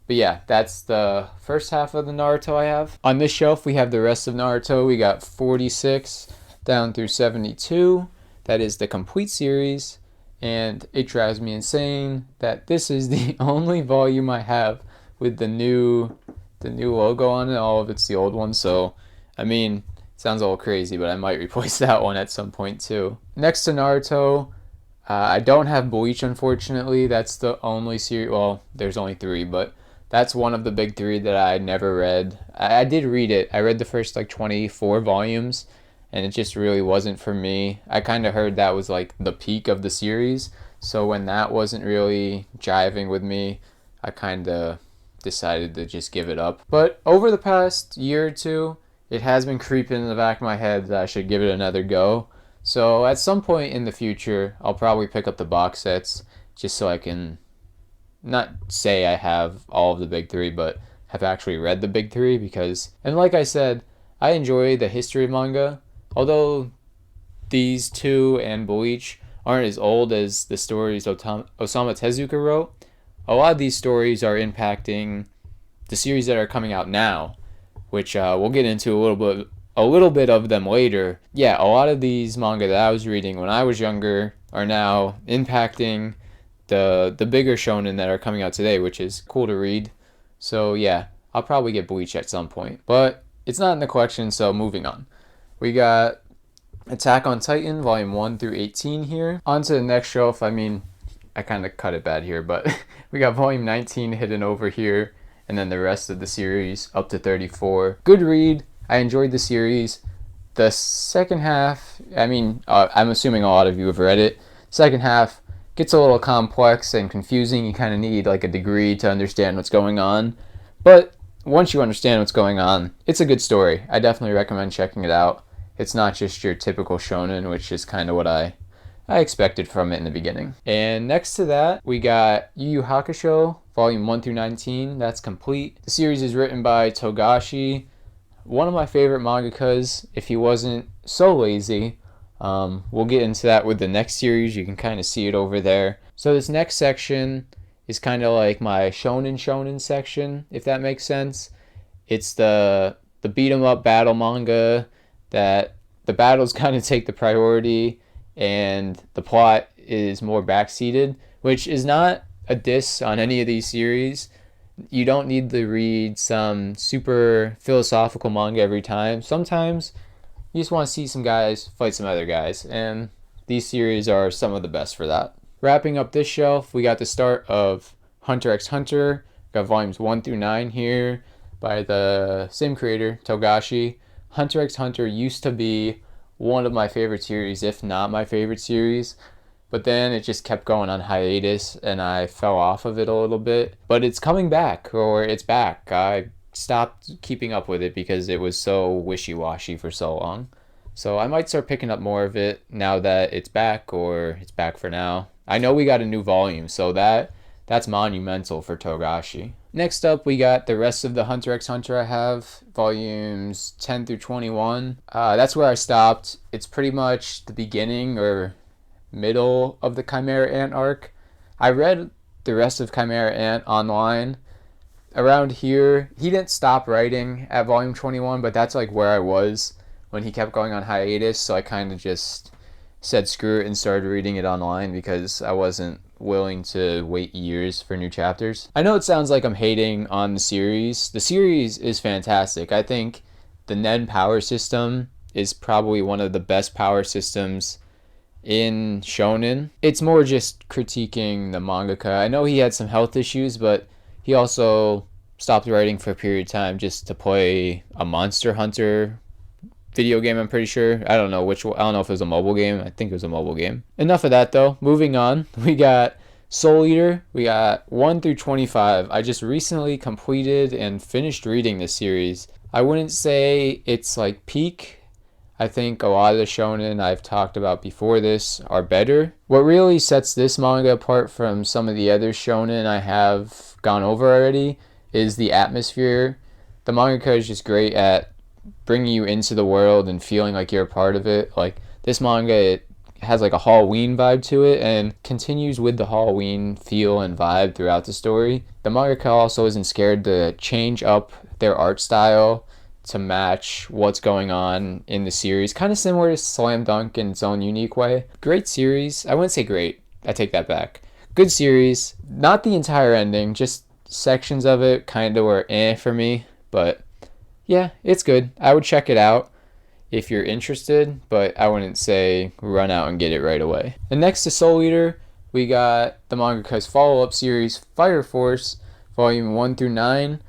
But yeah, that's the first half of the Naruto I have. On this shelf, we have the rest of Naruto. We got 46 down through 72. That is the complete series. And it drives me insane that this is the only volume I have with the new logo on it. All of it's the old one. So, I mean, it sounds a little crazy, but I might replace that one at some point too. Next to Naruto, I don't have Bleach, unfortunately. That's the only series. Well, there's only 3, but that's one of the big 3 that I never read. I did read it. I read the first 24 volumes, and it just really wasn't for me. I kind of heard that was like the peak of the series, so when that wasn't really jiving with me, I kind of decided to just give it up. But over the past year or two, it has been creeping in the back of my head that I should give it another go. So at some point in the future, I'll probably pick up the box sets just so I can not say I have all of the big three, but have actually read the big three because, and like I said, I enjoy the history of manga. Although these two and Bleach aren't as old as the stories Osamu Tezuka wrote, a lot of these stories are impacting the series that are coming out now, which we'll get into a little bit of them later. Yeah, a lot of these manga that I was reading when I was younger are now impacting the bigger shonen that are coming out today, which is cool to read. So yeah, I'll probably get Bleach at some point, but it's not in the collection, so moving on. We got Attack on Titan, volume 1 through 18 here. On to the next shelf. I mean, I kind of cut it bad here, but we got volume 19 hidden over here, and then the rest of the series up to 34. Good read. I enjoyed the series. The second half, I mean, I'm assuming a lot of you have read it. Second half gets a little complex and confusing. You kind of need like a degree to understand what's going on. But once you understand what's going on, it's a good story. I definitely recommend checking it out. It's not just your typical shonen, which is kind of what I expected from it in the beginning. And next to that, we got Yu Yu Hakusho, volume 1 through 19. That's complete. The series is written by Togashi, one of my favorite mangakas, if he wasn't so lazy. We'll get into that with the next series. You can kind of see it over there. So this next section is kind of like my shonen section, if that makes sense. It's the beat 'em up battle manga that the battles kind of take the priority and the plot is more backseated, which is not a diss on any of these series. You don't need to read some super philosophical manga every time. Sometimes you just want to see some guys fight some other guys, and these series are some of the best for that. Wrapping up this shelf, we got the start of Hunter x Hunter. Got volumes 1 through 9 here by the same creator, Togashi. Hunter x Hunter used to be one of my favorite series, if not my favorite series, but then it just kept going on hiatus and I fell off of it a little bit. But it's coming back, or it's back. I stopped keeping up with it because it was so wishy-washy for so long. So I might start picking up more of it now that it's back, or it's back for now. I know we got a new volume, so that's monumental for Togashi. Next up, we got the rest of the Hunter x Hunter I have, volumes 10 through 21. That's where I stopped. It's pretty much the beginning or middle of the Chimera Ant arc. I read the rest of Chimera Ant online. Around here, he didn't stop writing at volume 21, but that's like where I was when he kept going on hiatus, so I kind of just said screw it and started reading it online because I wasn't willing to wait years for new chapters. I know it sounds like I'm hating on the series. The series is fantastic. I think the Nen power system is probably one of the best power systems in Shonen. It's more just critiquing the mangaka. I know he had some health issues, but he also stopped writing for a period of time just to play a Monster Hunter video game, I'm pretty sure. I don't know which one. I don't know if it was a mobile game. I think it was a mobile game. Enough of that though. Moving on. We got Soul Eater. We got 1 through 25. I just recently completed and finished reading this series. I wouldn't say it's like peak. I think a lot of the shonen I've talked about before this are better. What really sets this manga apart from some of the other shonen I have gone over already is the atmosphere. The mangaka is just great at bringing you into the world and feeling like you're a part of it. Like this manga, it has like a Halloween vibe to it and continues with the Halloween feel and vibe throughout the story. The mangaka also isn't scared to change up their art style to match what's going on in the series. Kind of similar to Slam Dunk in its own unique way. Great series. I wouldn't say great. I take that back. Good series. Not the entire ending, just sections of it kind of were for me, but yeah, it's good. I would check it out if you're interested, but I wouldn't say run out and get it right away. And next to Soul Eater, we got the mangaka's follow-up series, Fire Force, volume 1 through 9.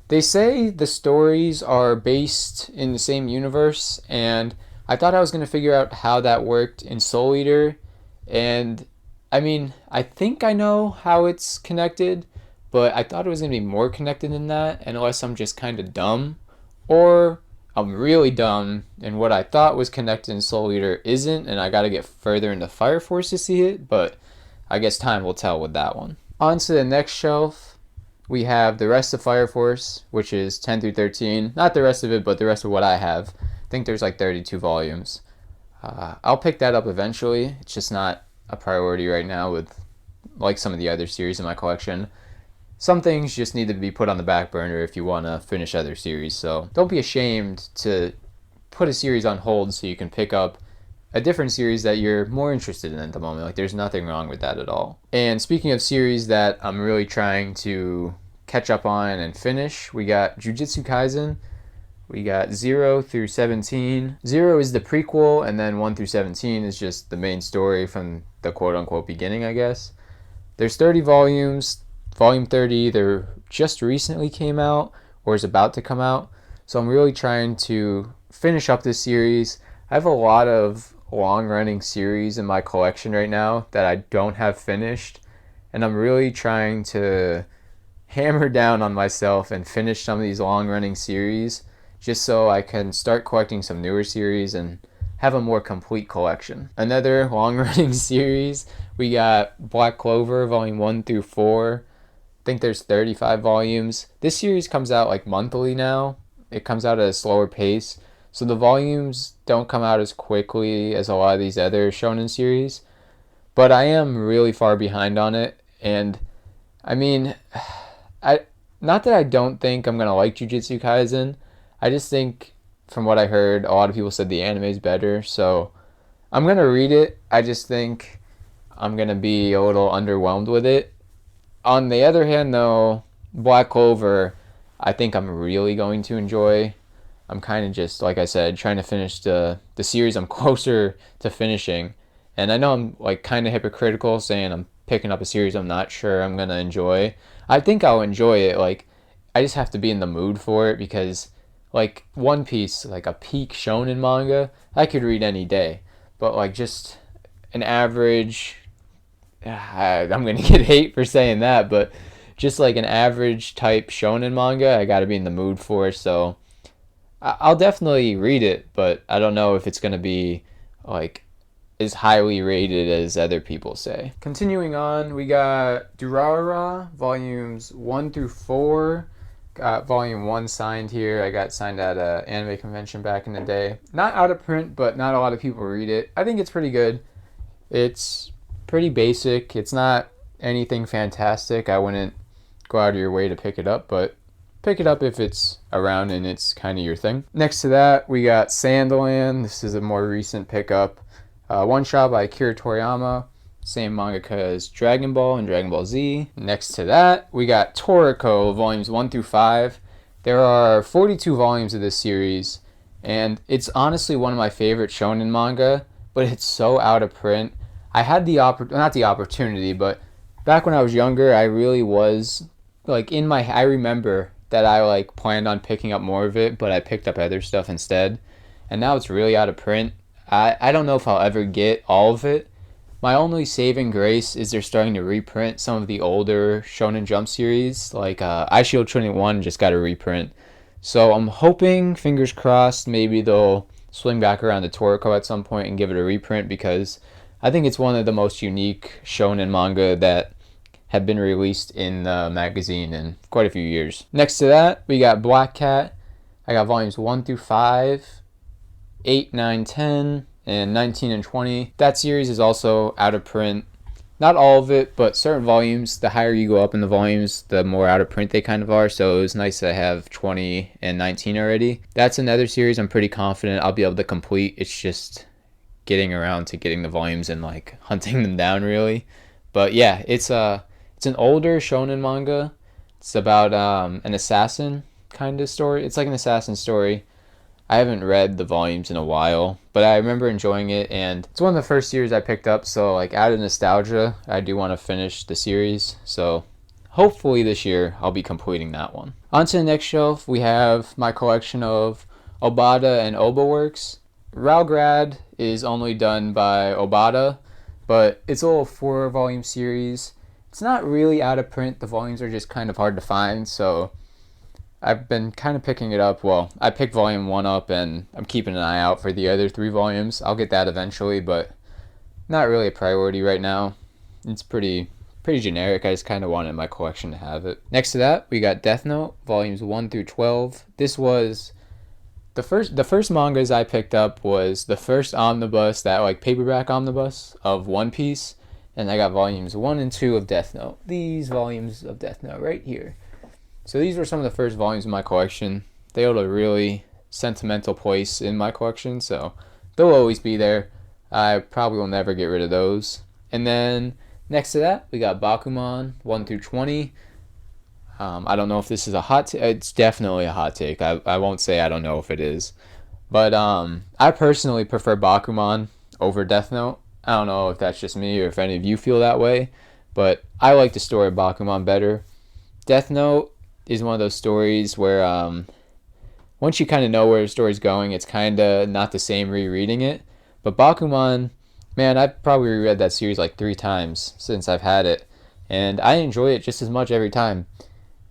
They say the stories are based in the same universe, and I thought I was going to figure out how that worked in Soul Eater, and I mean, I think I know how it's connected, but I thought it was going to be more connected than that, unless I'm just kind of dumb, or I'm really dumb and what I thought was connected in Soul Eater isn't, and I got to get further into Fire Force to see it, but I guess time will tell with that one. On to the next shelf, we have the rest of Fire Force, which is 10 through 13. Not the rest of it, but the rest of what I have. I think there's like 32 volumes. I'll pick that up eventually. It's just not a priority right now with like some of the other series in my collection. Some things just need to be put on the back burner if you want to finish other series. So don't be ashamed to put a series on hold so you can pick up a different series that you're more interested in at the moment. Like, there's nothing wrong with that at all. And speaking of series that I'm really trying to catch up on and finish, we got Jujutsu Kaisen. We got 0 through 17. 0 is the prequel, and then 1 through 17 is just the main story from the quote-unquote beginning, I guess. There's 30 volumes. Volume 30 either just recently came out or is about to come out. So I'm really trying to finish up this series. I have a lot of long-running series in my collection right now that I don't have finished, and I'm really trying to hammer down on myself and finish some of these long-running series just so I can start collecting some newer series and have a more complete collection. Another long-running series, we got Black Clover, volume 1 through 4. I think there's 35 volumes. This series comes out like monthly now. It comes out at a slower pace, so the volumes don't come out as quickly as a lot of these other shonen series, but I am really far behind on it. And I mean, not that I don't think I'm gonna like Jujutsu Kaisen, I just think from what I heard, a lot of people said the anime is better, so I'm gonna read it. I just think I'm gonna be a little underwhelmed with it. On the other hand, though, Black Clover, I think I'm really going to enjoy. I'm kind of just, like I said, trying to finish the series I'm closer to finishing. And I know I'm like kind of hypocritical saying I'm picking up a series I'm not sure I'm going to enjoy. I think I'll enjoy it. Like, I just have to be in the mood for it because, like, One Piece, like a peak shonen manga, I could read any day. But, like, just an average... I'm going to get hate for saying that, but just like an average type shonen manga, I got to be in the mood for. So I'll definitely read it, but I don't know if it's going to be like as highly rated as other people say. Continuing on, we got Durarara, volumes 1 through 4. Got volume 1 signed here. I got signed at an anime convention back in the day. Not out of print, but not a lot of people read it. I think it's pretty good. It's pretty basic. It's not anything fantastic. I wouldn't go out of your way to pick it up, but pick it up if it's around and it's kind of your thing. Next to that, we got Sandland. This is a more recent pickup. One shot by Akira Toriyama. Same mangaka as Dragon Ball and Dragon Ball Z. Next to that, we got Toriko, volumes 1 through 5. There are 42 volumes of this series, and it's honestly one of my favorite shonen manga, but it's so out of print. I had not the opportunity, but back when I was younger, I really was, like, I remember that I, like, planned on picking up more of it, but I picked up other stuff instead. And now it's really out of print. I don't know if I'll ever get all of it. My only saving grace is they're starting to reprint some of the older Shonen Jump series, like Eyeshield 21 just got a reprint. So I'm hoping, fingers crossed, maybe they'll swing back around to Toriko at some point and give it a reprint, because I think it's one of the most unique shonen manga that have been released in the magazine in quite a few years. Next to that, we got Black Cat. I got volumes 1 through 5, 8, 9, 10, and 19 and 20. That series is also out of print. Not all of it, but certain volumes. The higher you go up in the volumes, the more out of print they kind of are. So it was nice to have 20 and 19 already. That's another series I'm pretty confident I'll be able to complete. It's just getting around to getting the volumes and like hunting them down, really. But yeah, it's an older shonen manga. It's about an assassin kind of story. It's like an assassin story. I haven't read the volumes in a while, but I remember enjoying it, and it's one of the first series I picked up, so like out of nostalgia, I do want to finish the series. So hopefully this year I'll be completing that one. On to the next shelf, we have my collection of Obata and Oba works. Ralgrad is only done by Obata, but it's a little 4-volume series. it's not really out of print. The volumes are just kind of hard to find, so I've been kind of picking it up. Well, I picked volume 1 up, and I'm keeping an eye out for the other 3 volumes. I'll get that eventually, but not really a priority right now. It's pretty generic. I just kind of wanted my collection to have it. Next to that, we got Death Note, volumes 1 through 12. This was the first mangas I picked up was the first omnibus, that like paperback omnibus of One Piece, and I got volumes 1 and 2 of Death Note. These volumes of Death Note right here. So these were some of the first volumes in my collection. They hold a really sentimental place in my collection, so they'll always be there. I probably will never get rid of those. And then next to that, we got Bakuman 1 through 20. I don't know if this is a hot take. It's definitely a hot take. I won't say I don't know if it is. But I personally prefer Bakuman over Death Note. I don't know if that's just me or if any of you feel that way. But I like the story of Bakuman better. Death Note is one of those stories where once you kind of know where the story's going, it's kind of not the same rereading it. But Bakuman, man, I've probably reread that series like 3 times since I've had it. And I enjoy it just as much every time.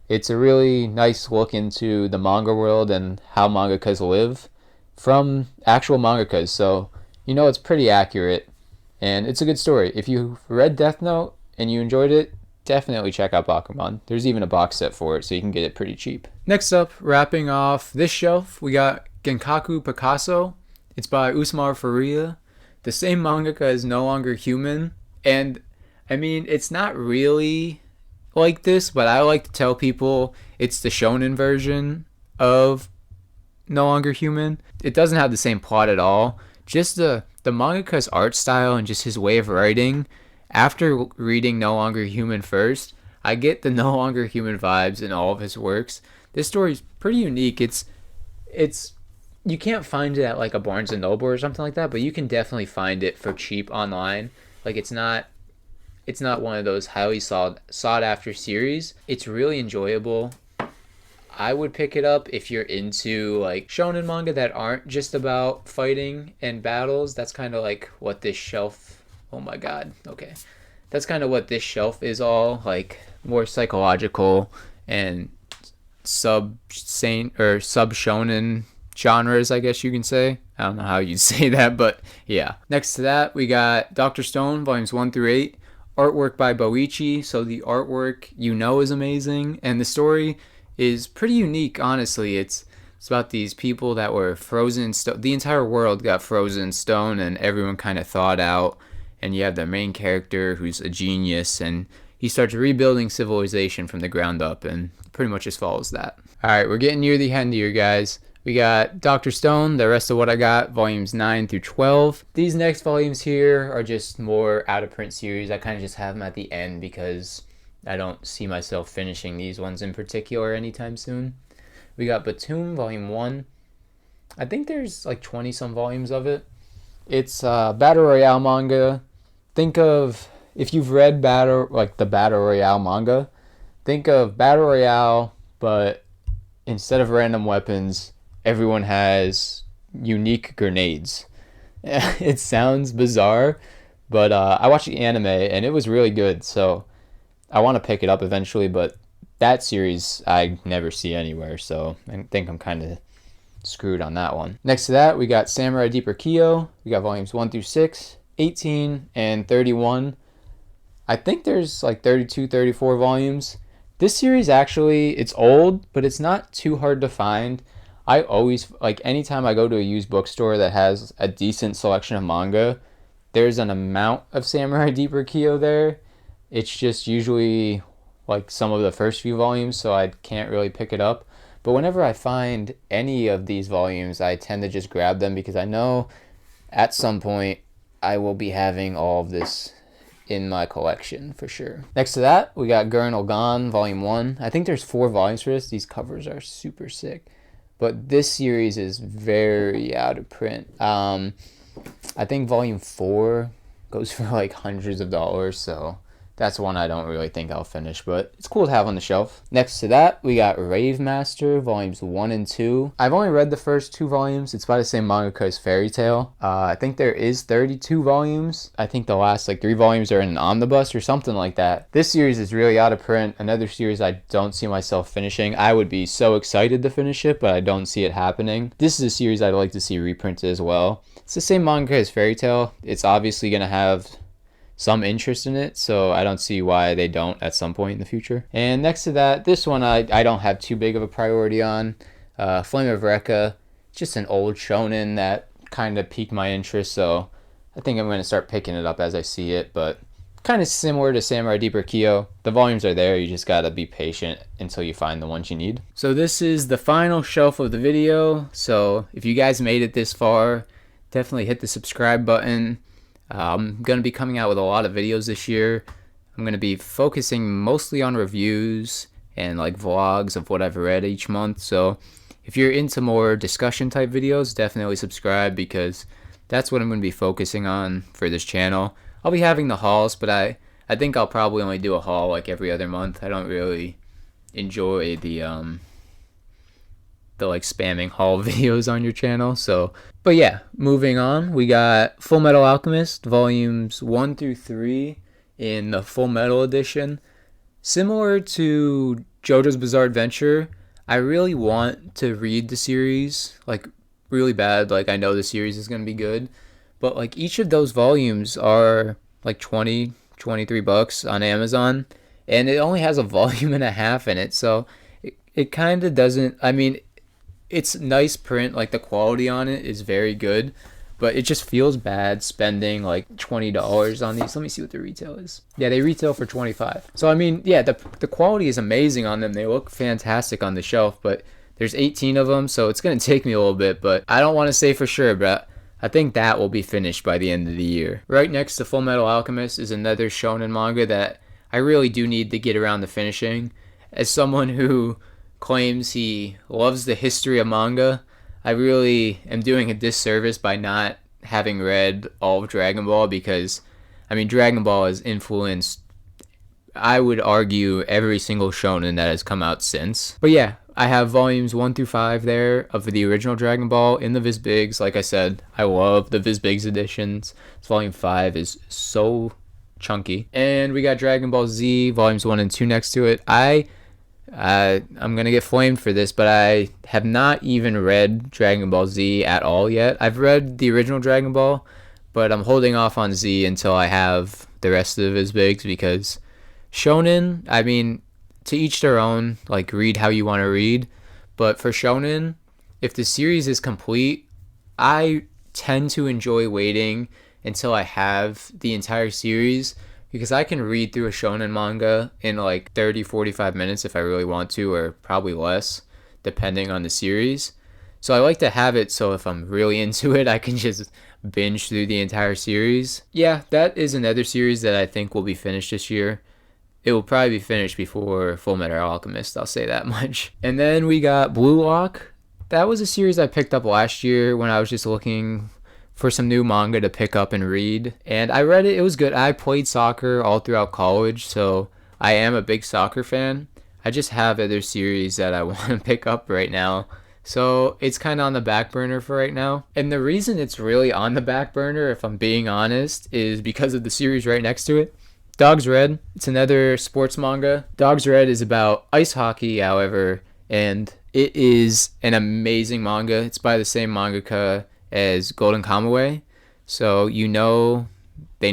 It's a really nice look into the manga world and how mangakas live from actual mangakas. So, it's pretty accurate. And it's a good story. If you read Death Note and you enjoyed it, definitely check out Bakuman. There's even a box set for it, so you can get it pretty cheap. Next up, wrapping off this shelf, we got Genkaku Picasso. It's by Usmar Faria. The same mangaka is No Longer Human. And, I mean, it's not really like this, but I like to tell people it's the shonen version of No Longer Human. It doesn't have the same plot at all. Just the mangaka's art style and just his way of writing. After reading No Longer Human first, I get the No Longer Human vibes in all of his works. This story is pretty unique. It's you can't find it at like a Barnes and Noble or something like that, but you can definitely find it for cheap online. Like it's not one of those highly sought after series. It's really enjoyable. I would pick it up if you're into like shonen manga that aren't just about fighting and battles. That's kind of like what this shelf. Oh my god. Okay. That's kind of what this shelf is all, like more psychological and sub shonen genres, I guess you can say. I don't know how you'd say that, but yeah. Next to that, we got Dr. Stone, volumes 1 through 8. Artwork by Boichi. So the artwork, is amazing. And the story is pretty unique, honestly. It's about these people that were frozen in stone. The entire world got frozen in stone, and everyone kind of thawed out. And you have the main character who's a genius, and he starts rebuilding civilization from the ground up, and pretty much just follows that. Alright, we're getting near the end here, guys. We got Dr. Stone, the rest of what I got, volumes 9 through 12. These next volumes here are just more out-of-print series. I kind of just have them at the end because I don't see myself finishing these ones in particular anytime soon. We got Batum, volume 1. I think there's like 20-some volumes of it. It's Battle Royale manga. Think of, if you've read the Battle Royale manga, think of Battle Royale, but instead of random weapons, everyone has unique grenades. It sounds bizarre, but I watched the anime and it was really good, so I want to pick it up eventually, but that series I never see anywhere, so I think I'm kind of screwed on that one. Next to that, we got Samurai Deeper Kyo. We got volumes 1 through 6, 18, and 31. I think there's like 32, 34 volumes. This series actually, it's old, but it's not too hard to find. I always, like anytime I go to a used bookstore that has a decent selection of manga, there's an amount of Samurai Deeper Kyo there. It's just usually like some of the first few volumes, so I can't really pick it up. But whenever I find any of these volumes, I tend to just grab them because I know at some point I will be having all of this in my collection for sure. Next to that, we got Gurren Lagann, volume 1. I think there's 4 volumes for this. These covers are super sick. But this series is very out of print. I think volume 4 goes for like hundreds of dollars, so that's one I don't really think I'll finish, but it's cool to have on the shelf. Next to that, we got Rave Master, volumes 1 and 2. I've only read the first 2 volumes. It's by the same mangaka as Fairy Tail. I think there is 32 volumes. I think the last 3 volumes are in an omnibus or something like that. This series is really out of print. Another series I don't see myself finishing. I would be so excited to finish it, but I don't see it happening. This is a series I'd like to see reprinted as well. It's the same manga as Fairy Tail. It's obviously going to have some interest in it, so I don't see why they don't at some point in the future. And next to that, this one I don't have too big of a priority on. Flame of Recca, just an old shonen that kind of piqued my interest, so I think I'm going to start picking it up as I see it, but kind of similar to Samurai Deeper Kyo. The volumes are there, you just gotta be patient until you find the ones you need. So this is the final shelf of the video, so if you guys made it this far, definitely hit the subscribe button. I'm going to be coming out with a lot of videos this year. I'm going to be focusing mostly on reviews and vlogs of what I've read each month. So if you're into more discussion type videos, definitely subscribe, because that's what I'm going to be focusing on for this channel. I'll be having the hauls, but I think I'll probably only do a haul every other month. I don't really enjoy the spamming haul videos on your channel. So, but yeah, moving on, we got Full Metal Alchemist volumes 1 through 3 in the Full Metal edition. Similar to JoJo's Bizarre Adventure, I really want to read the series really bad. I know the series is going to be good, but each of those volumes are $23 on Amazon, and it only has a volume and a half in it, so it kind of doesn't, I mean, it's nice print, the quality on it is very good, but it just feels bad spending $20 on these. Let me see what the retail is. Yeah, they retail for $25. So I mean, yeah, the quality is amazing on them. They look fantastic on the shelf, but there's 18 of them, so it's going to take me a little bit, but I don't want to say for sure, but I think that will be finished by the end of the year. Right next to Full Metal Alchemist is another shonen manga that I really do need to get around to finishing. As someone who claims he loves the history of manga, I really am doing a disservice by not having read all of Dragon Ball, because I mean, Dragon Ball has influenced, I would argue, every single shonen that has come out since. But yeah, I have volumes 1 through 5 there of the original Dragon Ball in the VizBigs. Like I said, I love the VizBigs editions. Volume 5 is so chunky. And we got Dragon Ball Z volumes 1 and 2 next to it. I'm gonna get flamed for this, but I have not even read Dragon Ball Z at all yet. I've read the original Dragon Ball, but I'm holding off on Z until I have the rest of the VizBigs, because shonen, I mean, to each their own, read how you want to read, but for shonen, if the series is complete, I tend to enjoy waiting until I have the entire series, because I can read through a shonen manga in 30-45 minutes if I really want to, or probably less, depending on the series. So I like to have it so if I'm really into it, I can just binge through the entire series. Yeah, that is another series that I think will be finished this year. It will probably be finished before Full Metal Alchemist, I'll say that much. And then we got Blue Lock. That was a series I picked up last year when I was just looking for some new manga to pick up and read. And I read it, it was good. I played soccer all throughout college, so I am a big soccer fan. I just have other series that I want to pick up right now. So it's kind of on the back burner for right now. And the reason it's really on the back burner, if I'm being honest, is because of the series right next to it. Dog's Red. It's another sports manga. Dog's Red is about ice hockey, however, and it is an amazing manga. It's by the same mangaka as Golden Kamuy, so they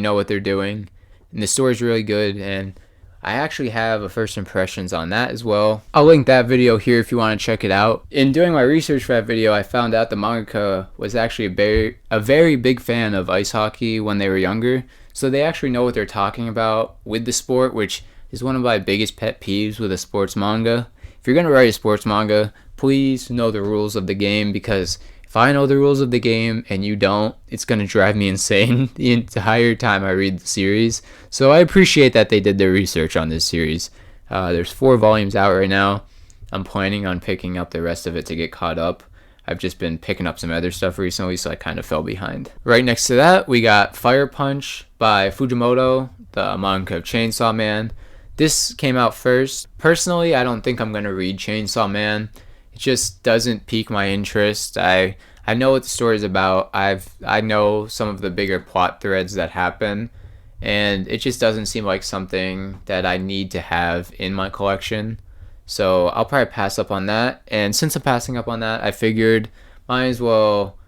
know what they're doing, and the story's really good, and I actually have a first impressions on that as well. I'll link that video here if you want to check it out. In doing my research for that video, I found out the mangaka was actually a very big fan of ice hockey when they were younger, so they actually know what they're talking about with the sport, which is one of my biggest pet peeves with a sports manga. If you're going to write a sports manga, please know the rules of the game, because if I know the rules of the game and you don't, it's going to drive me insane the entire time I read the series. So I appreciate that they did their research on this series. There's 4 volumes out right now. I'm planning on picking up the rest of it to get caught up. I've just been picking up some other stuff recently, so I kind of fell behind. Right next to that, we got Fire Punch by Fujimoto. the manga of Chainsaw Man. This came out first. Personally, I don't think I'm going to read Chainsaw Man. It just doesn't pique my interest. I know what the story is about. I know some of the bigger plot threads that happen, and it just doesn't seem like something that I need to have in my collection. So I'll probably pass up on that. And since I'm passing up on that, I figured might as well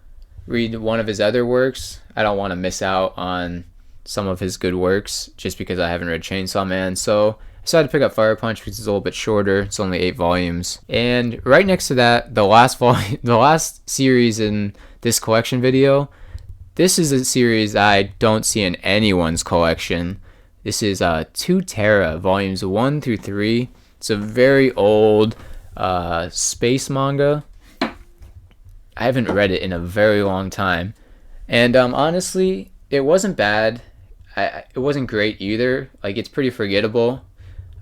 read one of his other works. I don't want to miss out on some of his good works just because I haven't read Chainsaw Man. So I decided to pick up Fire Punch because it's a little bit shorter. It's only 8 volumes. And right next to that, the last series in this collection video, this is a series I don't see in anyone's collection. This is 2 Terra, volumes 1 through 3. It's a very old space manga. I haven't read it in a very long time. And honestly, it wasn't bad. It wasn't great either. Like, it's pretty forgettable.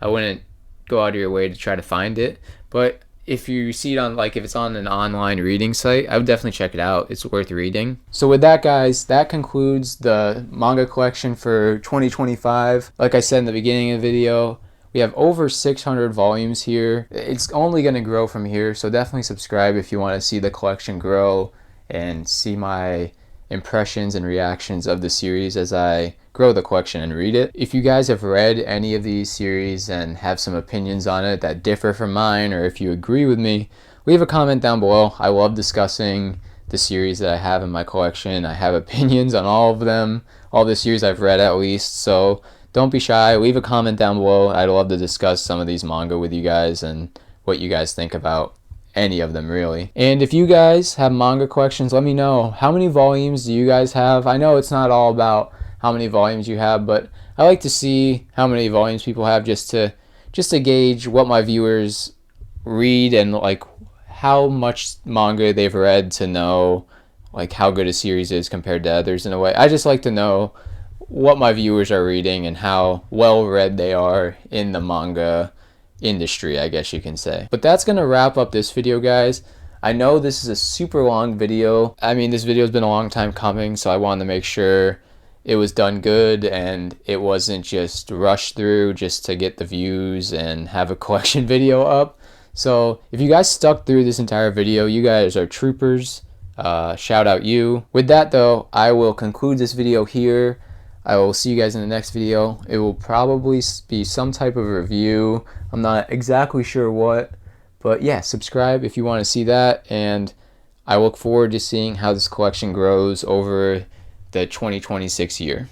I wouldn't go out of your way to try to find it. But if you see it on, like, if it's on an online reading site, I would definitely check it out. It's worth reading. So with that, guys, that concludes the manga collection for 2025. Like I said in the beginning of the video, we have over 600 volumes here. It's only going to grow from here, so definitely subscribe if you want to see the collection grow and see my impressions and reactions of the series as I grow the collection and read it. If you guys have read any of these series and have some opinions on it that differ from mine, or if you agree with me, leave a comment down below. I love discussing the series that I have in my collection. I have opinions on all of them, all the series I've read at least, so don't be shy. Leave a comment down below. I'd love to discuss some of these manga with you guys and what you guys think about any of them, really. And if you guys have manga collections, let me know. How many volumes do you guys have? I know it's not all about how many volumes you have, but I like to see how many volumes people have just to gauge what my viewers read and like how much manga they've read to know like how good a series is compared to others in a way. I just like to know what my viewers are reading and how well read they are in the manga industry, I guess you can say. But that's gonna wrap up this video, guys. I know this is a super long video. I mean, this video has been a long time coming, so I wanted to make sure it was done good and it wasn't just rushed through just to get the views and have a collection video up. So if you guys stuck through this entire video, you guys are troopers. Shout out you. With that though, I will conclude this video here. I will see you guys in the next video. It will probably be some type of review. I'm not exactly sure what, but yeah, subscribe if you want to see that, and I look forward to seeing how this collection grows over the 2026 year.